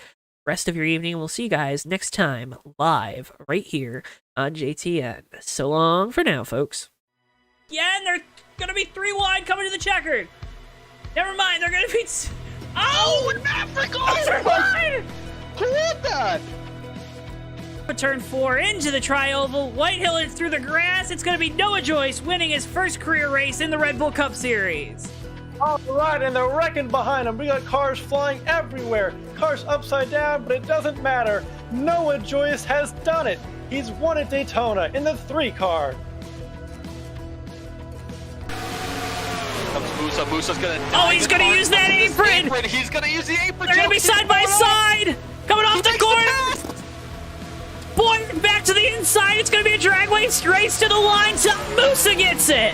rest of your evening. We'll see you guys next time live right here on JTN. So long for now, folks. Yeah, and they're going to be 3 wide coming to the checkered. Never mind, they're going to be... Oh, Maverick over wide! Who did that? Turn 4 into the tri-oval. Whitehill through the grass. It's going to be Noah Joyce winning his first career race in the Red Bull Cup Series. All right, and they're wrecking behind him. We got cars flying everywhere. Cars upside down, but it doesn't matter. Noah Joyce has done it. He's won at Daytona in the 3 car. Comes Musa. Musa's gonna. Oh, he's gonna use that apron. He's gonna use the apron. They're gonna be side by side. Coming off the corner. Boy, back to the inside. It's going to be a drag race to the line. Musa gets it.